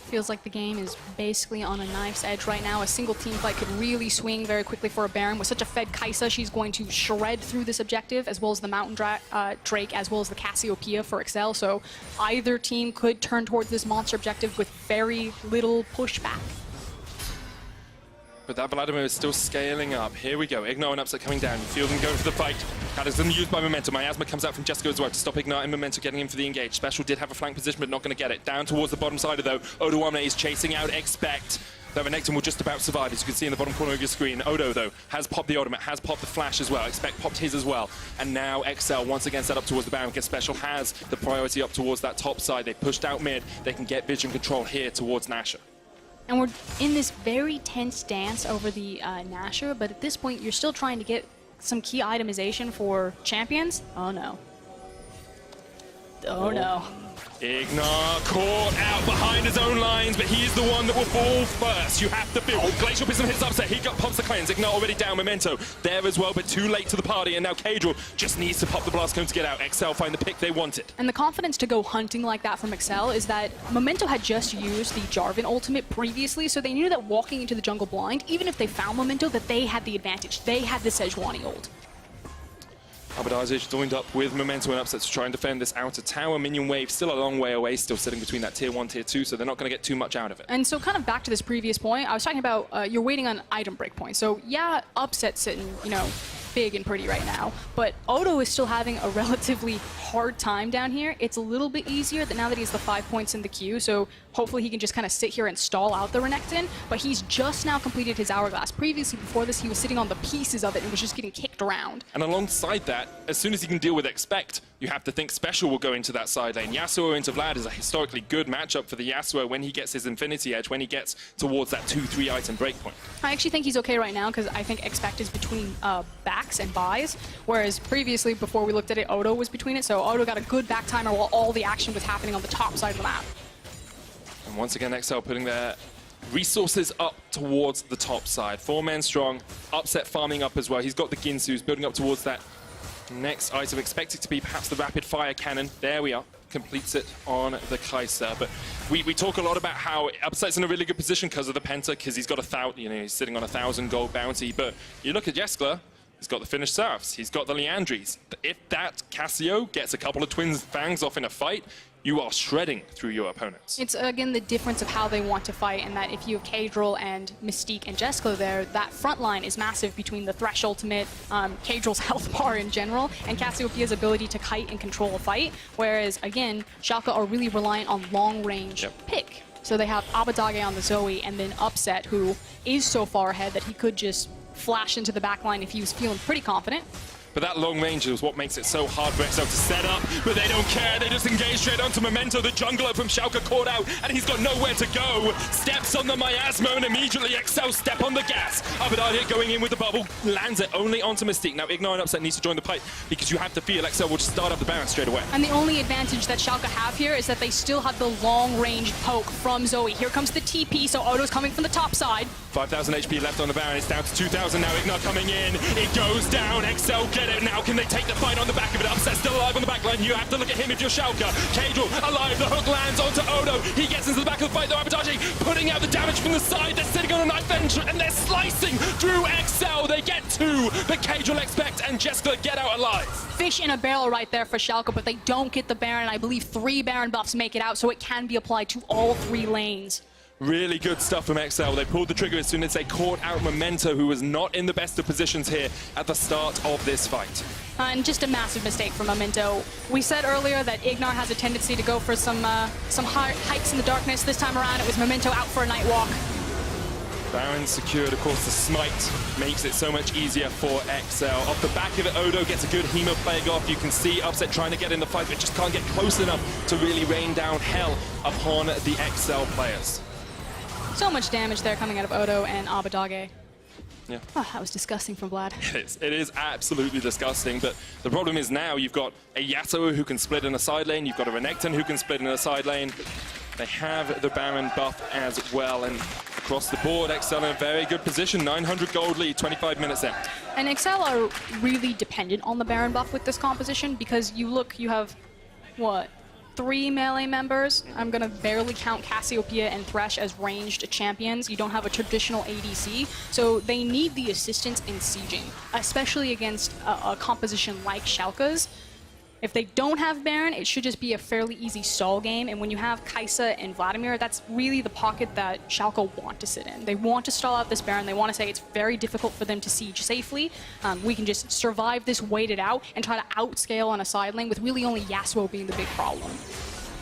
Feels like the game is basically on a knife's edge right now. A single team fight could really swing very quickly for a Baron. With such a fed Kai'Sa, she's going to shred through this objective, as well as the Mountain Drake, as well as the Cassiopeia for XL. So either team could turn towards this monster objective with very little pushback. But that Vladimir is still scaling up. Here we go. Ignite and Upset coming down. You feel them going for the fight. That is then used by Memento. Miasma comes out from Jessica as well to stop Ignite and Memento getting in for the engage. Special did have a flank position, but not going to get it. Down towards the bottom side, though. W8D1 is chasing out Expect. Though Renekton will just about survive, as you can see in the bottom corner of your screen. Odo, though, has popped the ultimate, has popped the flash as well. Expect popped his as well. And now XL, once again, set up towards the Baron, because Special has the priority up towards that top side. They pushed out mid. They can get vision control here towards Nashor. And we're in this very tense dance over the Nashor, but at this point, you're still trying to get some key itemization for champions. Oh, no. Oh, no. Ignar caught out behind his own lines, but he's the one that will fall first. You have to feel. Glacial Prism hits upset. He pops the cleanse. Ignar already down. Memento there as well, but too late to the party. And now Kadril just needs to pop the blast cone to get out. XL find the pick they wanted. And the confidence to go hunting like that from XL is that Memento had just used the Jarvan ultimate previously, so they knew that walking into the jungle blind, even if they found Memento, that they had the advantage. They had the Sejuani ult. Abadage joined up with Memento and Upset to try and defend this outer tower. Minion wave still a long way away, still sitting between that tier 1, tier 2, so they're not going to get too much out of it. And so kind of back to this previous point, I was talking about you're waiting on item breakpoint. So yeah, Upset sitting, you know, big and pretty right now, but Odo is still having a relatively hard time down here. It's a little bit easier that now that he's the 5 points in the queue, so hopefully he can just kind of sit here and stall out the Renekton, but he's just now completed his Hourglass. Previously, before this, he was sitting on the pieces of it and was just getting kicked around. And alongside that, as soon as he can deal with Expect, you have to think Special will go into that side lane. Yasuo into Vlad is a historically good matchup for the Yasuo when he gets his Infinity Edge, when he gets towards that 2-3 item breakpoint. I actually think he's okay right now because I think Expect is between backs and buys, whereas previously, before we looked at it, Odo was between it, so Odo got a good back timer while all the action was happening on the top side of the map. And once again, XL putting their resources up towards the top side. 4 men strong, Upset farming up as well. He's got the Ginsu's building up towards that next item, expected to be perhaps the rapid fire cannon. There we are, completes it on the Kai'Sa. But we talk a lot about how Upset's in a really good position because of the Penta, because he's got he's sitting on 1,000 gold bounty. But you look at Jeskla, he's got the finished serfs, he's got the Liandries. If that Cassio gets a couple of Twins Fangs off in a fight, you are shredding through your opponents. It's, again, the difference of how they want to fight, and that if you have Kadril and Mystique and Jeskla there, that front line is massive between the Thresh ultimate, Kadril's health bar in general, and Cassiopeia's ability to kite and control a fight, whereas, again, Schalke are really reliant on long-range pick. So they have Abadage on the Zoe, and then Upset, who is so far ahead that he could just flash into the backline if he was feeling pretty confident. But that long range is what makes it so hard for XL to set up, but they don't care. They just engage straight onto Memento. The jungler from Schalke caught out, and he's got nowhere to go. Steps on the Miasma, and immediately XL step on the gas. Abadage going in with the bubble, lands it only onto Mystique. Now, Ignite and Upset needs to join the fight, because you have to feel XL will just start up the Baron straight away. And the only advantage that Schalke have here is that they still have the long-range poke from Zoe. Here comes the TP, so Odo's coming from the top side. 5,000 HP left on the Baron. It's down to 2,000 now. Ignite coming in. It goes down. XL get get it now. Can they take the fight on the back of it? Upset still alive on the back line. You have to look at him if you're Schalke. Cadril alive. The hook lands onto Odo. He gets into the back of the fight though. Abatage putting out the damage from the side. They're sitting on a knife edge and they're slicing through XL. They get two, but Cadril expect and Jessica get out alive. Fish in a barrel right there for Schalke, but they don't get the Baron. I believe 3 Baron buffs make it out, so it can be applied to all 3 lanes. Really good stuff from XL. They pulled the trigger as soon as they caught out Memento, who was not in the best of positions here at the start of this fight. And just a massive mistake from Memento. We said earlier that Ignar has a tendency to go for some hikes in the darkness. This time around, it was Memento out for a night walk. Baron secured, of course, the smite makes it so much easier for XL. Off the back of it, Odo gets a good Hemo plague off. You can see Upset trying to get in the fight, but just can't get close enough to really rain down hell upon the XL players. So much damage there coming out of Odo and Abadage. Yeah. Oh, that was disgusting from Vlad. It is absolutely disgusting, but the problem is now you've got a Yasuo who can split in a side lane, you've got a Renekton who can split in a side lane. They have the Baron buff as well, and across the board, XL in a very good position, 900 gold lead, 25 minutes in. And XL are really dependent on the Baron buff with this composition, because you have, what, 3 melee members. I'm going to barely count Cassiopeia and Thresh as ranged champions. You don't have a traditional ADC, so they need the assistance in sieging, especially against a composition like Schalke's. If they don't have Baron, it should just be a fairly easy stall game, and when you have Kai'Sa and Vladimir, that's really the pocket that Schalke want to sit in. They want to stall out this Baron. They want to say it's very difficult for them to siege safely. We can just survive this, wait it out, and try to outscale on a side lane with really only Yasuo being the big problem.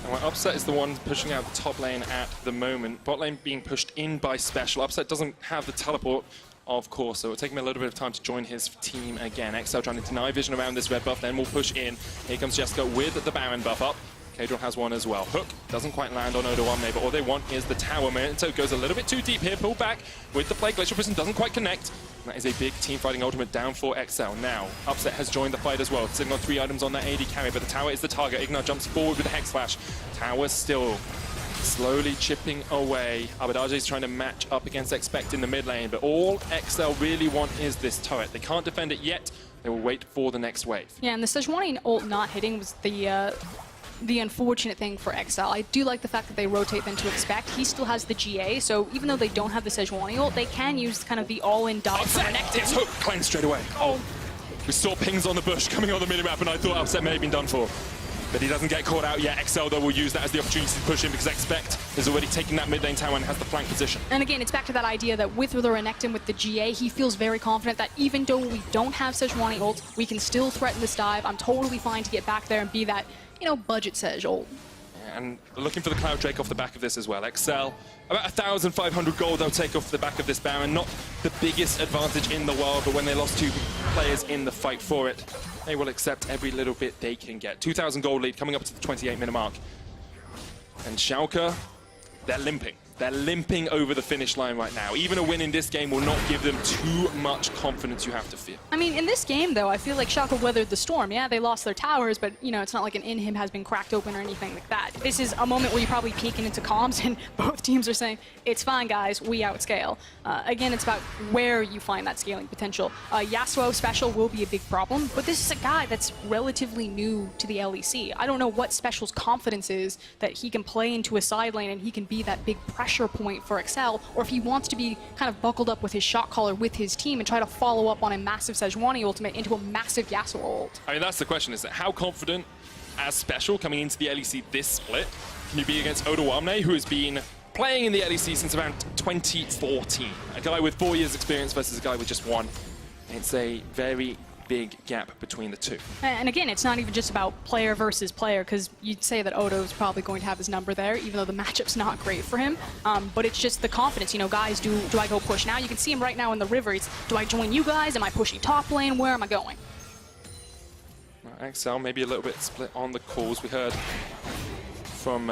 And well, Upset is the one pushing out the top lane at the moment. Bot lane being pushed in by Special. Upset doesn't have the teleport, of course, so it'll take him a little bit of time to join his team again. XL trying to deny vision around this red buff, then we'll push in. Here comes Jessica with the Baron buff up. Cadril has one as well. Hook doesn't quite land on Odo 1, but all they want is the tower. Memento goes a little bit too deep here, pull back with the Plague. Glacial Prison doesn't quite connect. And that is a big team fighting ultimate down for XL. Now, Upset has joined the fight as well, sitting on 3 items on that AD carry, but the tower is the target. Ignar jumps forward with the Hex Flash. Tower still slowly chipping away. Abadage is trying to match up against Expect in the mid lane, but all XL really want is this turret. They can't defend it yet. They will wait for the next wave. Yeah, and the Sejuani ult not hitting was the unfortunate thing for XL. I do like the fact that they rotate them to Expect. He still has the GA, so even though they don't have the Sejuani ult, they can use kind of the all-in dive for Renekton. It's Hook cleansed straight away. Oh, we saw pings on the bush coming on the mini-map, and I thought Upset may have been done for. But he doesn't get caught out yet. XL, though, will use that as the opportunity to push in because Expect is already taking that mid lane tower and has the flank position. And again, it's back to that idea that with the Renekton, with the GA, he feels very confident that even though we don't have Sejuani ult, we can still threaten this dive. I'm totally fine to get back there and be that, you know, budget Sej ult. And looking for the Cloud Drake off the back of this as well. XL, about 1,500 gold they'll take off the back of this Baron. Not the biggest advantage in the world, but when they lost 2 players in the fight for it, they will accept every little bit they can get. 2,000 gold lead coming up to the 28-minute mark. And Schalke, they're limping. They're limping over the finish line right now. Even a win in this game will not give them too much confidence, you have to feel. I mean, in this game, though, I feel like Schalke weathered the storm. Yeah, they lost their towers, but, you know, it's not like an in-him has been cracked open or anything like that. This is a moment where you're probably peeking into comms, and both teams are saying, it's fine, guys, we outscale. Again, it's about where you find that scaling potential. Yasuo Special will be a big problem, but this is a guy that's relatively new to the LEC. I don't know what Special's confidence is that he can play into a side lane and he can be that big pressure point for XL, or if he wants to be kind of buckled up with his shot caller with his team and try to follow up on a massive Sejuani ultimate into a massive Yasuo ult. I mean, that's the question, is that how confident as Special coming into the LEC this split can you be against Odo Amne, who has been playing in the LEC since around 2014? A guy with 4 years experience versus a guy with just 1. It's a very big gap between the two. And again, it's not even just about player versus player, because you'd say that Odo's probably going to have his number there, even though the matchup's not great for him. But it's just the confidence. You know, guys, do I go push now? You can see him right now in the river. It's, do I join you guys? Am I pushing top lane? Where am I going? XL maybe a little bit split on the calls. We heard from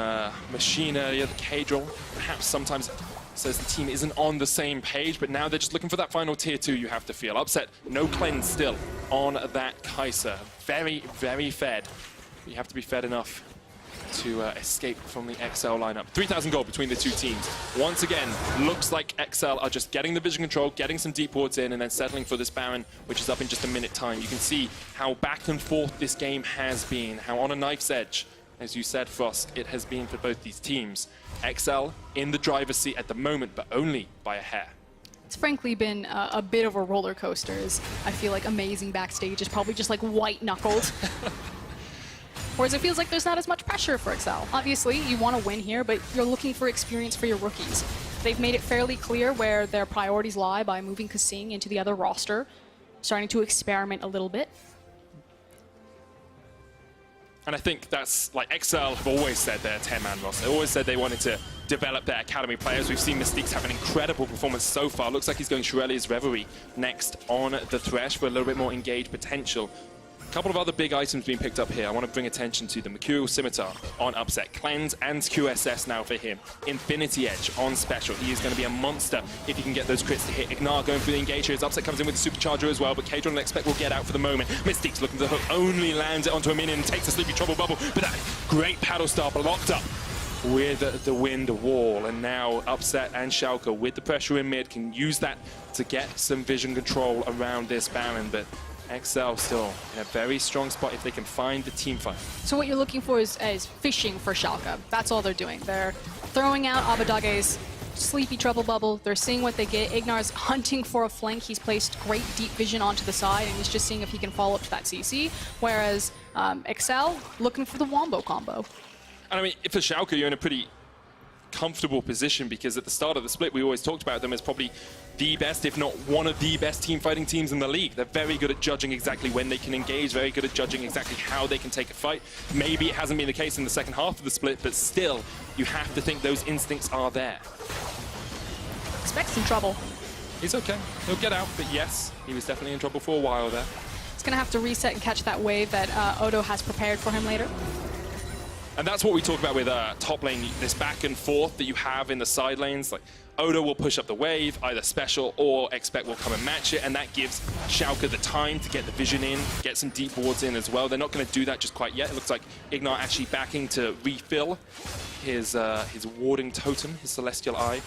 Machine earlier that Cadril perhaps sometimes says the team isn't on the same page, but now they're just looking for that final tier 2 you have to feel. Upset, no cleanse still on that Kai'Sa. Very, very fed. You have to be fed enough to escape from the XL lineup. 3,000 gold between the two teams. Once again, looks like XL are just getting the vision control, getting some deep wards in, and then settling for this Baron, which is up in just a minute time. You can see how back and forth this game has been, how on a knife's edge, as you said, Frost, it has been for both these teams. XL in the driver's seat at the moment, but only by a hair. It's frankly been a bit of a roller coaster. I feel like Amazing backstage is probably just like white-knuckled. Whereas it feels like there's not as much pressure for XL. Obviously, you want to win here, but you're looking for experience for your rookies. They've made it fairly clear where their priorities lie by moving Kasing into the other roster, starting to experiment a little bit. And I think that's, like, XL have always said they're a 10-man roster. They always said they wanted to develop their academy players. We've seen Mystique's have an incredible performance so far. Looks like he's going Shirelli's Reverie next on the Thresh for a little bit more engaged potential. A couple of other big items being picked up here. I want to bring attention to the Mercurial Scimitar on Upset. Cleanse and QSS now for him. Infinity Edge on Special. He is going to be a monster if he can get those crits to hit. Ignar going for the engage here. His Upset comes in with the Supercharger as well, but Kadron and Expect will get out for the moment. Mystique's looking for the hook, only lands it onto a minion and takes a Sleepy Trouble Bubble, but that great Paddle Star blocked up with the wind wall. And now Upset and Schalke with the pressure in mid can use that to get some vision control around this Baron, but XL still in a very strong spot if they can find the team fight. So what you're looking for is fishing for Schalke. That's all they're doing. They're throwing out Abbedagge's Sleepy Trouble Bubble. They're seeing what they get. Ignar's hunting for a flank. He's placed great deep vision onto the side, and he's just seeing if he can follow up to that CC. Whereas XL looking for the Wombo combo. And I mean, for Schalke, you're in a pretty comfortable position because at the start of the split, we always talked about them as probably the best, if not one of the best team fighting teams in the league. They're very good at judging exactly when they can engage, very good at judging exactly how they can take a fight. Maybe it hasn't been the case in the second half of the split, but still, you have to think those instincts are there. Expect some trouble. He's okay. He'll get out, but yes, he was definitely in trouble for a while there. He's going to have to reset and catch that wave that Odo has prepared for him later. And that's what we talk about with top lane, this back and forth that you have in the side lanes. Like, Odo will push up the wave, either Special or Expect will come and match it, and that gives Schalke the time to get the vision in, get some deep wards in as well. They're not going to do that just quite yet. It looks like Ignar actually backing to refill his warding totem, his Celestial Eye.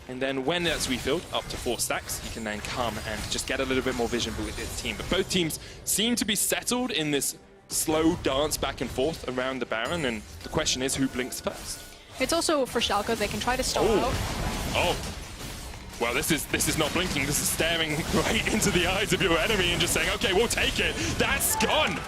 And then when that's refilled, up to 4 stacks, he can then come and just get a little bit more vision with his team. But both teams seem to be settled in this slow dance back and forth around the Baron, and the question is who blinks first. It's also for Schalke, they can try to stall out. Oh. Well, this is not blinking. This is staring right into the eyes of your enemy and just saying, okay, we'll take it. That's gone.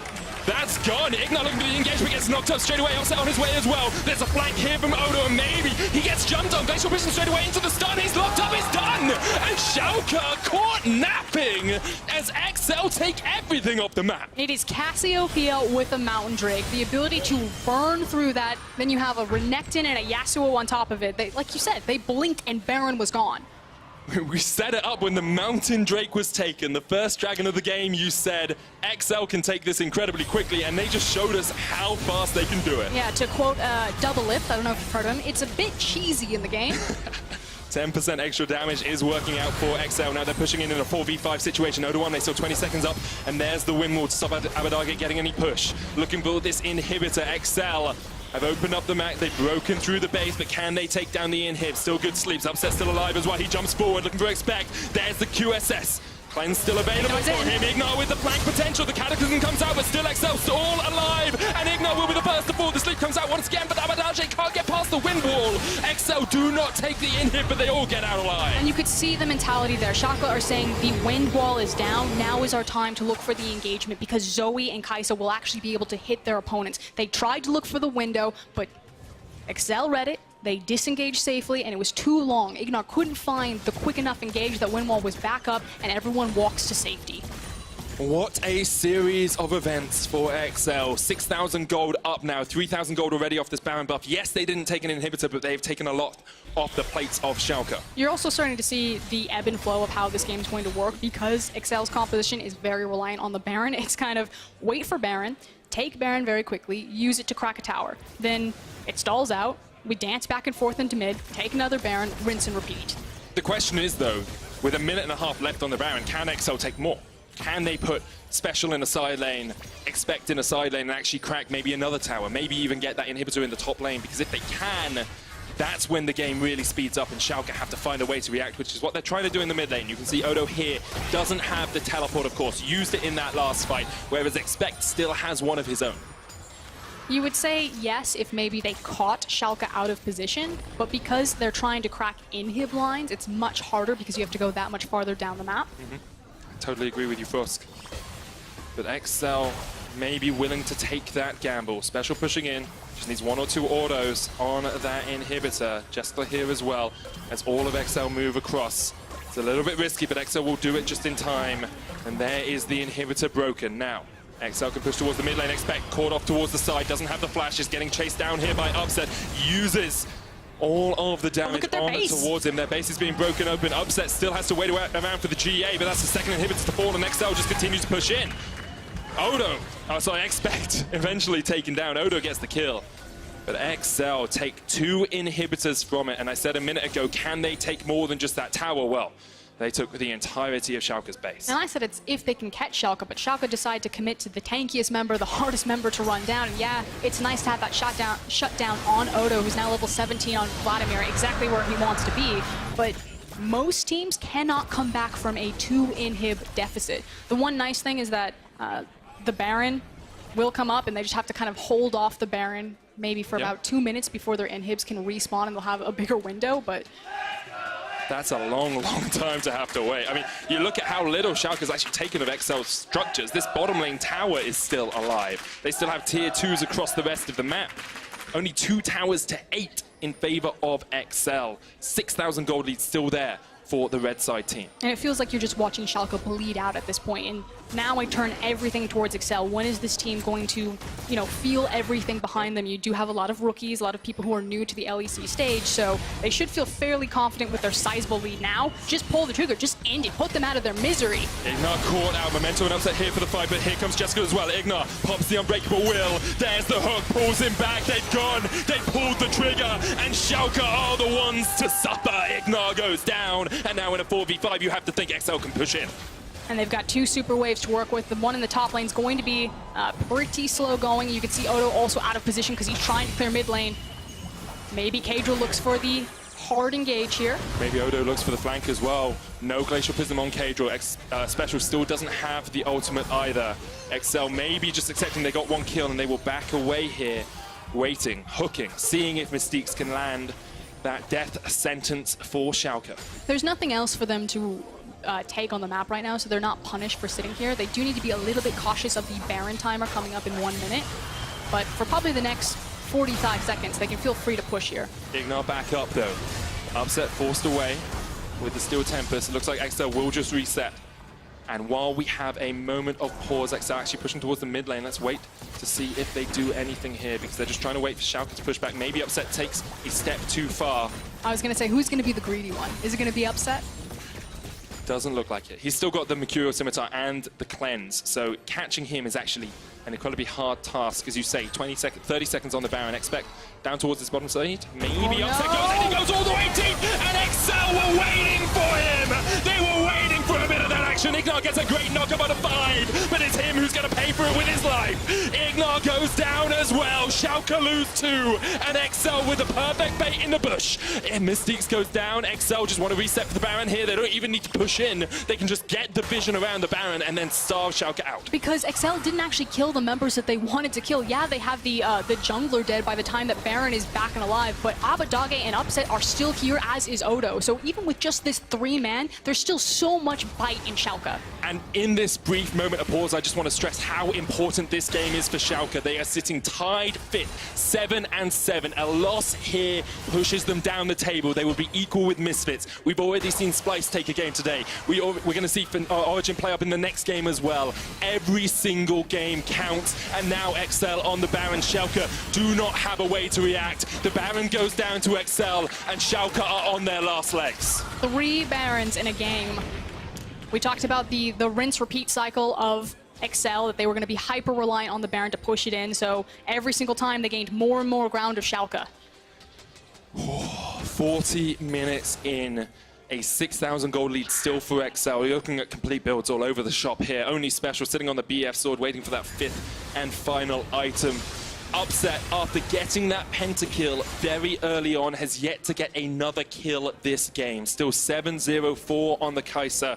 That's gone. Ignar looking for the engagement, gets knocked up straight away. Upset on his way as well. There's a flank here from Odo, and maybe he gets jumped on. Glacial Vision straight away into the stun. He's locked up. It's done. And Schalke caught napping as XL take everything off the map. It is Cassiopeia with a Mountain Drake. The ability to burn through that. Then you have a Renekton and a Yasuo on top of it. They, like you said, they blinked and Baron was gone. We set it up when the Mountain Drake was taken. The first dragon of the game, you said, XL can take this incredibly quickly, and they just showed us how fast they can do it. Yeah, to quote Double Lift, I don't know if you've heard of him, it's a bit cheesy in the game. 10% extra damage is working out for XL. Now they're pushing in a 4v5 situation. Odo 1, they still 20 seconds up, and there's the win wall to stop Abbedagge getting any push. Looking for this inhibitor. XL have opened up the map, they've broken through the base, but can they take down the inhib? Still good sleeps. Upset still alive as well. He jumps forward, looking for Expect. There's the QSS. Cleanse still available for him. Ignar with the flank potential. The Cataclysm comes out, but still XL still all alive. And Ignar will be the first to fall. The sleep comes out once again, but Abbedagge can't get past the wind wall. XL do not take the inhib, but they all get out alive. And you could see the mentality there. Schalke are saying the wind wall is down. Now is our time to look for the engagement because Zoe and Kai'Sa will actually be able to hit their opponents. They tried to look for the window, but XL read it. They disengaged safely, and it was too long. Ignar couldn't find the quick enough engage that Windwall was back up, and everyone walks to safety. What a series of events for XL. 6,000 gold up now, 3,000 gold already off this Baron buff. Yes, they didn't take an inhibitor, but they've taken a lot off the plates of Schalke. You're also starting to see the ebb and flow of how this game is going to work because XL's composition is very reliant on the Baron. It's kind of wait for Baron, take Baron very quickly, use it to crack a tower. Then it stalls out. We dance back and forth into mid, take another Baron, rinse and repeat. The question is, though, with a minute and a half left on the Baron, can XL take more? Can they put Special in a side lane, Expect in a side lane, and actually crack maybe another tower, maybe even get that inhibitor in the top lane? Because if they can, that's when the game really speeds up and Schalke have to find a way to react, which is what they're trying to do in the mid lane. You can see Odo here doesn't have the teleport, of course, used it in that last fight, whereas Expect still has one of his own. You would say yes if maybe they caught Schalke out of position, but because they're trying to crack inhib lines, it's much harder because you have to go that much farther down the map. I totally agree with you, Frosk. But XL may be willing to take that gamble. Special pushing in, just needs 1 or 2 autos on that inhibitor. Jester here as well, as all of XL move across. It's a little bit risky, but XL will do it just in time. And there is the inhibitor broken. Now, XL can push towards the mid lane. Expect caught off towards the side, doesn't have the flash, is getting chased down here by Upset. Uses all of the damage on towards him. Their base is being broken open. Upset still has to wait around for the GA, but that's the second inhibitor to fall, and XL just continues to push in. Odo, Expect eventually taken down. Odo gets the kill. But XL take 2 inhibitors from it, and I said a minute ago, can they take more than just that tower? Well, they took the entirety of Schalke's base. And I said it's if they can catch Schalke, but Schalke decided to commit to the tankiest member, the hardest member to run down. And yeah, it's nice to have that shut down on Odo, who's now level 17 on Vladimir, exactly where he wants to be. But most teams cannot come back from a 2 inhib deficit. The one nice thing is that the Baron will come up, and they just have to kind of hold off the Baron maybe for about 2 minutes before their inhibs can respawn, and they'll have a bigger window. But that's a long, long time to have to wait. I mean, you look at how little Schalke has actually taken of XL's structures. This bottom lane tower is still alive. They still have tier 2s across the rest of the map. Only 2 towers to 8 in favor of XL. 6,000 gold lead still there for the red side team. And it feels like you're just watching Schalke bleed out at this point. And now I turn everything towards XL. When is this team going to, feel everything behind them? You do have a lot of rookies, a lot of people who are new to the LEC stage, so they should feel fairly confident with their sizable lead now. Just pull the trigger, just end it, put them out of their misery. Ignar caught out, momentum and Upset here for the fight, but here comes Jessica as well. Ignar pops the unbreakable will, there's the hook, pulls him back, they've gone, they pulled the trigger, and Schalke are the ones to suffer. Ignar goes down, and now in a 4v5 you have to think XL can push in. And they've got 2 super waves to work with. The one in the top lane is going to be pretty slow going. You can see Odo also out of position because he's trying to clear mid lane. Maybe Kadra looks for the hard engage here. Maybe Odo looks for the flank as well. No Glacial Prism on Kadra. Special still doesn't have the ultimate either. XL maybe just accepting they got 1 kill, and they will back away here, waiting, hooking, seeing if Mystiques can land that death sentence for Schalke. There's nothing else for them to take on the map right now, so they're not punished for sitting here. They do need to be a little bit cautious of the Baron timer coming up in 1 minute, but for probably the next 45 seconds, they can feel free to push here. Ignar back up though. Upset forced away with the Steel Tempest. It looks like XL will just reset. And while we have a moment of pause, XL actually pushing towards the mid lane. Let's wait to see if they do anything here, because they're just trying to wait for Schalke to push back. Maybe Upset takes a step too far. I was going to say, who's going to be the greedy one? Is it going to be Upset? Doesn't look like it. He's still got the Mercurial Scimitar and the Cleanse, so catching him is actually an incredibly hard task. As you say, 30 seconds on the Baron. Expect down towards this bottom side. Maybe Upset goes, and he goes all the way deep, and XL were waiting for him! They were waiting for a bit of that action. Ignar gets a great knockup on a 5, but it's him who's going to pay for it with his life. Ignar goes down as well. Schalke lose 2, and XL with the perfect bait in the bush. And Mystiques goes down. XL just want to reset for the Baron here. They don't even need to push in. They can just get the vision around the Baron and then starve Schalke out. Because XL didn't actually kill the members that they wanted to kill. Yeah, they have the jungler dead by the time that Baron is back and alive, but Abadage and Upset are still here, as is Odo. So even with just this 3-man, there's still so much bite in Schalke. And in this brief moment of pause, I just want to stress how important this game is for Schalke. They are sitting tied fifth, 7-7. A loss here pushes them down the table. They will be equal with Misfits. We've already seen Splice take a game today. We're going to see Origin play up in the next game as well. Every single game counts, and now XL on the Baron. Schalke do not have a way to react. The Baron goes down to XL, and Schalke are on their last legs. 3 Barons in a game. We talked about the rinse-repeat cycle of XL, that they were going to be hyper-reliant on the Baron to push it in, so every single time they gained more and more ground of Schalke. 40 minutes in, A 6,000 gold lead still for XL. You're looking at complete builds all over the shop here. Only Special sitting on the BF sword, waiting for that 5th and final item. Upset after getting that pentakill very early on, has yet to get another kill this game. Still 7-0-4 on the Kaiser.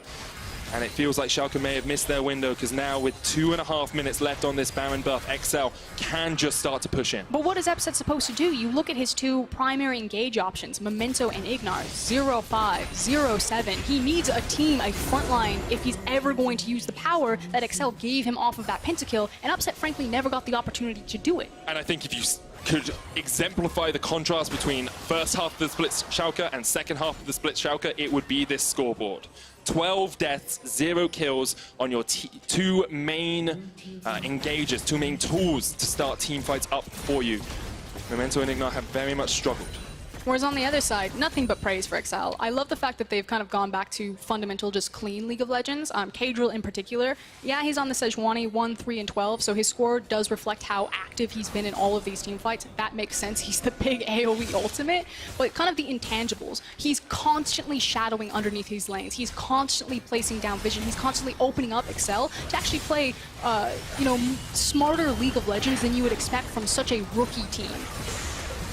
And it feels like Schalke may have missed their window, because now with 2.5 minutes left on this Baron buff, XL can just start to push in. But what is Upset supposed to do? You look at his two primary engage options, Memento and Ignar, 0-5, 0-7. He needs a team, a frontline, if he's ever going to use the power that XL gave him off of that pentakill, and Upset frankly never got the opportunity to do it. And I think if you could exemplify the contrast between first half of the split Schalke and second half of the split Schalke, it would be this scoreboard. 12 deaths, 0 kills on your two main engagers, two main tools to start team fights up for you. Memento and Ignar have very much struggled. Whereas on the other side, nothing but praise for XL. I love the fact that they've kind of gone back to fundamental, just clean League of Legends. Kadrill in particular, yeah, he's on the Sejuani 1, 3, and 12, so his score does reflect how active he's been in all of these team fights. That makes sense. He's the big AoE ultimate, but kind of the intangibles. He's constantly shadowing underneath his lanes. He's constantly placing down vision. He's constantly opening up XL to actually play, smarter League of Legends than you would expect from such a rookie team.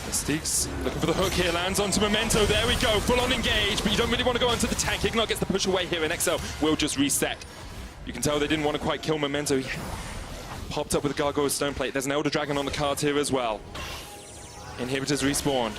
Mystique's looking for the hook here, lands onto Memento. There we go, full on engage, but you don't really want to go onto the tank. Ignar gets the push away here, and XL will just reset. You can tell they didn't want to quite kill Memento. He popped up with a Gargoyle Stone Plate. There's an Elder Dragon on the cards here as well. Inhibitors respawned.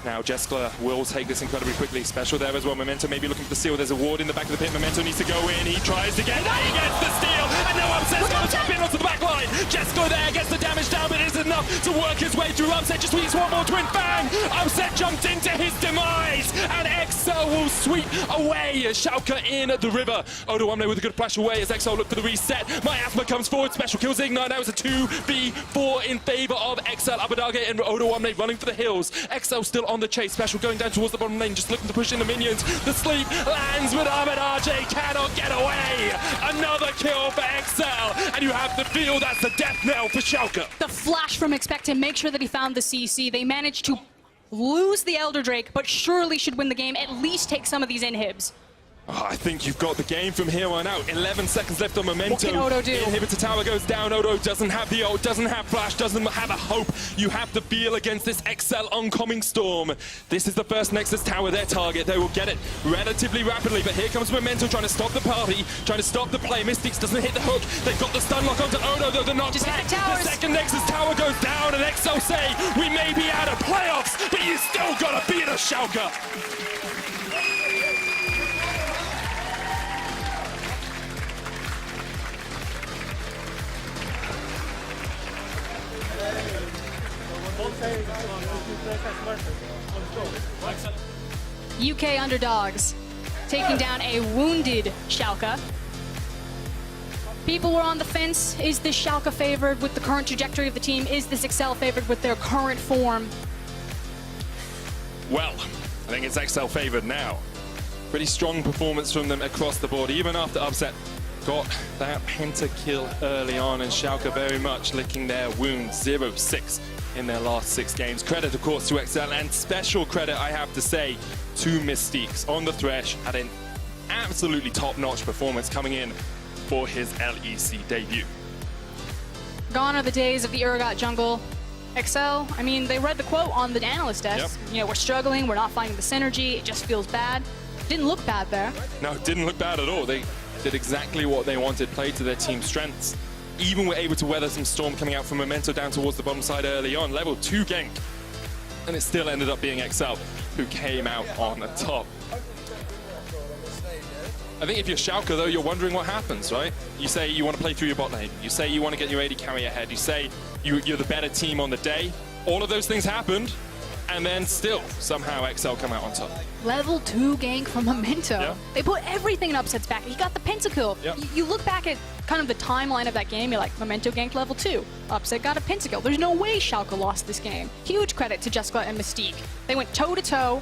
Now Jeskler will take this incredibly quickly. Special there as well. Memento maybe looking for the steal. There's a ward in the back of the pit. Memento needs to go in. He tries to get it. He gets the steal. And now Upset's going to tap in onto the back line. Jeskler there gets the damage down, but it isn't enough to work his way through. Upset just needs one more twin bang. Upset jumped into his demise. And XL will sweep away Schalke in the river. Odo with a good flash away as XL look for the reset. Miasma comes forward. Special kills Ignar. Now it's a 2v4 in favor of XL. Abadage and Odo running for the hills. XL still on the chase. Special going down towards the bottom lane, just looking to push in the minions. The sleep lands, but Abadage cannot get away. Another kill for XL, and you have to feel that's the death knell for Schalke. The flash from Expected, make sure that he found the CC. They managed to lose the Elder Drake, but surely should win the game, at least take some of these inhibs. Oh, I think you've got the game from here on out. 11 seconds left on Memento. What can Odo do? Inhibitor tower goes down. Odo doesn't have the ult, doesn't have flash, doesn't have a hope. You have to feel against this XL oncoming storm. This is the first Nexus tower, their target. They will get it relatively rapidly, but here comes Memento trying to stop the party, trying to stop the play. Mystics doesn't hit the hook. They've got the stun lock onto Odo, though they're not Just back. hit the towers. The second Nexus tower goes down, and XL say, we may be out of playoffs, but you still gotta beat us, Schalke. UK underdogs taking down a wounded Schalke. People were on the fence. Is this Schalke favored with the current trajectory of the team? Is this XL favored with their current form? Well, I think it's XL favored now. Pretty strong performance from them across the board, even after Upset got that pentakill early on, and Schalke very much licking their wounds. 0-6 in their last 6 games. Credit, of course, to XL, and special credit, I have to say, to Mystiques on the Thresh. Had an absolutely top-notch performance coming in for his LEC debut. Gone are the days of the Urgot jungle. XL, I mean, they read the quote on the analyst desk. Yep. You know, we're struggling, we're not finding the synergy, it just feels bad. Didn't look bad there. No, it didn't look bad at all. They did exactly what they wanted, played to their team's strengths. Even were able to weather some storm coming out from Memento down towards the bottom side early on. Level 2 gank. And it still ended up being XL who came out on the top. I think if you're Schalke, though, you're wondering what happens, right? You say you want to play through your bot lane. You say you want to get your AD carry ahead. You say you're the better team on the day. All of those things happened, and then still, somehow XL come out on top. Level 2 gank from Memento. Yeah. They put everything in Upset's back. He got the pentakill. Yeah. You look back at kind of the timeline of that game, you're like, Memento ganked level 2. Upset got a pentakill. There's no way Schalke lost this game. Huge credit to Jessica and Mystique. They went toe-to-toe.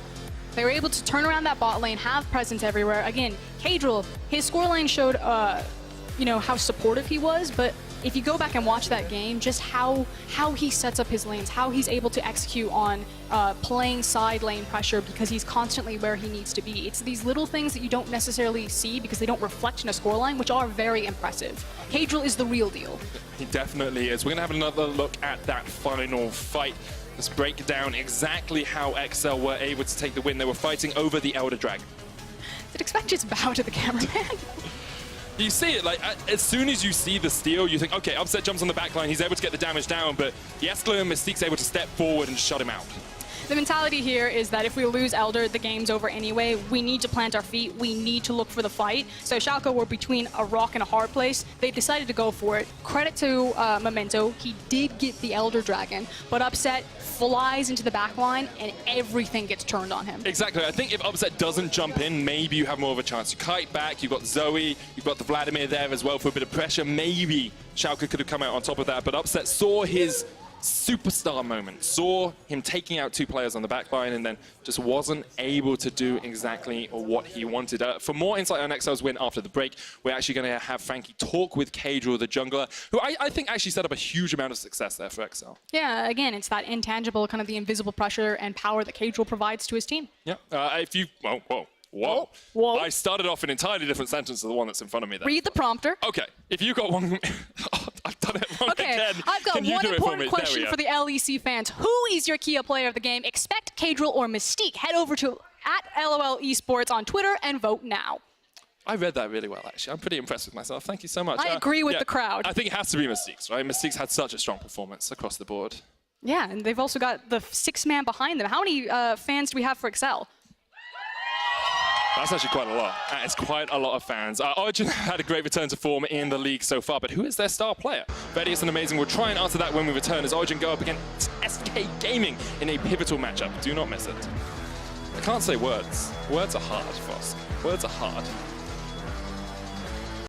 They were able to turn around that bot lane, have presence everywhere. Again, Kadrill, his scoreline showed, how supportive he was, but if you go back and watch that game, just how he sets up his lanes, how he's able to execute on playing side lane pressure because he's constantly where he needs to be. It's these little things that you don't necessarily see because they don't reflect in a scoreline, which are very impressive. Cadril is the real deal. He definitely is. We're going to have another look at that final fight. Let's break down exactly how XL were able to take the win. They were fighting over the Elder Dragon. Did expect just bow to the cameraman. You see it, like, as soon as you see the steal, you think, okay, Upset jumps on the back line, he's able to get the damage down, but Yesclo and Mystique's able to step forward and shut him out. The mentality here is that if we lose Elder, the game's over anyway. We need to plant our feet. We need to look for the fight. So Schalke were between a rock and a hard place. They decided to go for it. Credit to Memento. He did get the Elder Dragon, but Upset flies into the back line and everything gets turned on him. Exactly. I think if Upset doesn't jump in, maybe you have more of a chance. You kite back, you've got Zoe, you've got the Vladimir there as well for a bit of pressure. Maybe Schalke could have come out on top of that, but Upset saw his superstar moment, saw him taking out 2 players on the back line and then just wasn't able to do exactly what he wanted. For more insight on XL's win after the break, we're actually going to have Frankie talk with Cadril, the jungler, who I think actually set up a huge amount of success there for XL. Yeah, again, it's that intangible, kind of the invisible pressure and power that Cadril provides to his team. Yeah, if you, whoa. I started off an entirely different sentence to the one that's in front of me there. Read the prompter. Okay, if you got one... I've done it wrong again. I've got one important question for for the LEC fans. Who is your Kia player of the game? Expect Cadril or Mystique. Head over to @LOL Esports on Twitter and vote now. I read that really well, actually. I'm pretty impressed with myself. Thank you so much. I agree with the crowd. I think it has to be Mystique's, right? Mystique's had such a strong performance across the board. Yeah, and they've also got the 6-man behind them. How many fans do we have for Excel? That's actually quite a lot. That is quite a lot of fans. Origin had a great return to form in the league so far, but who is their star player? Vedius and Amazing will try and answer that when we return as Origin go up against SK Gaming in a pivotal matchup. Do not miss it. I can't say words. Words are hard, Fosk. Words are hard.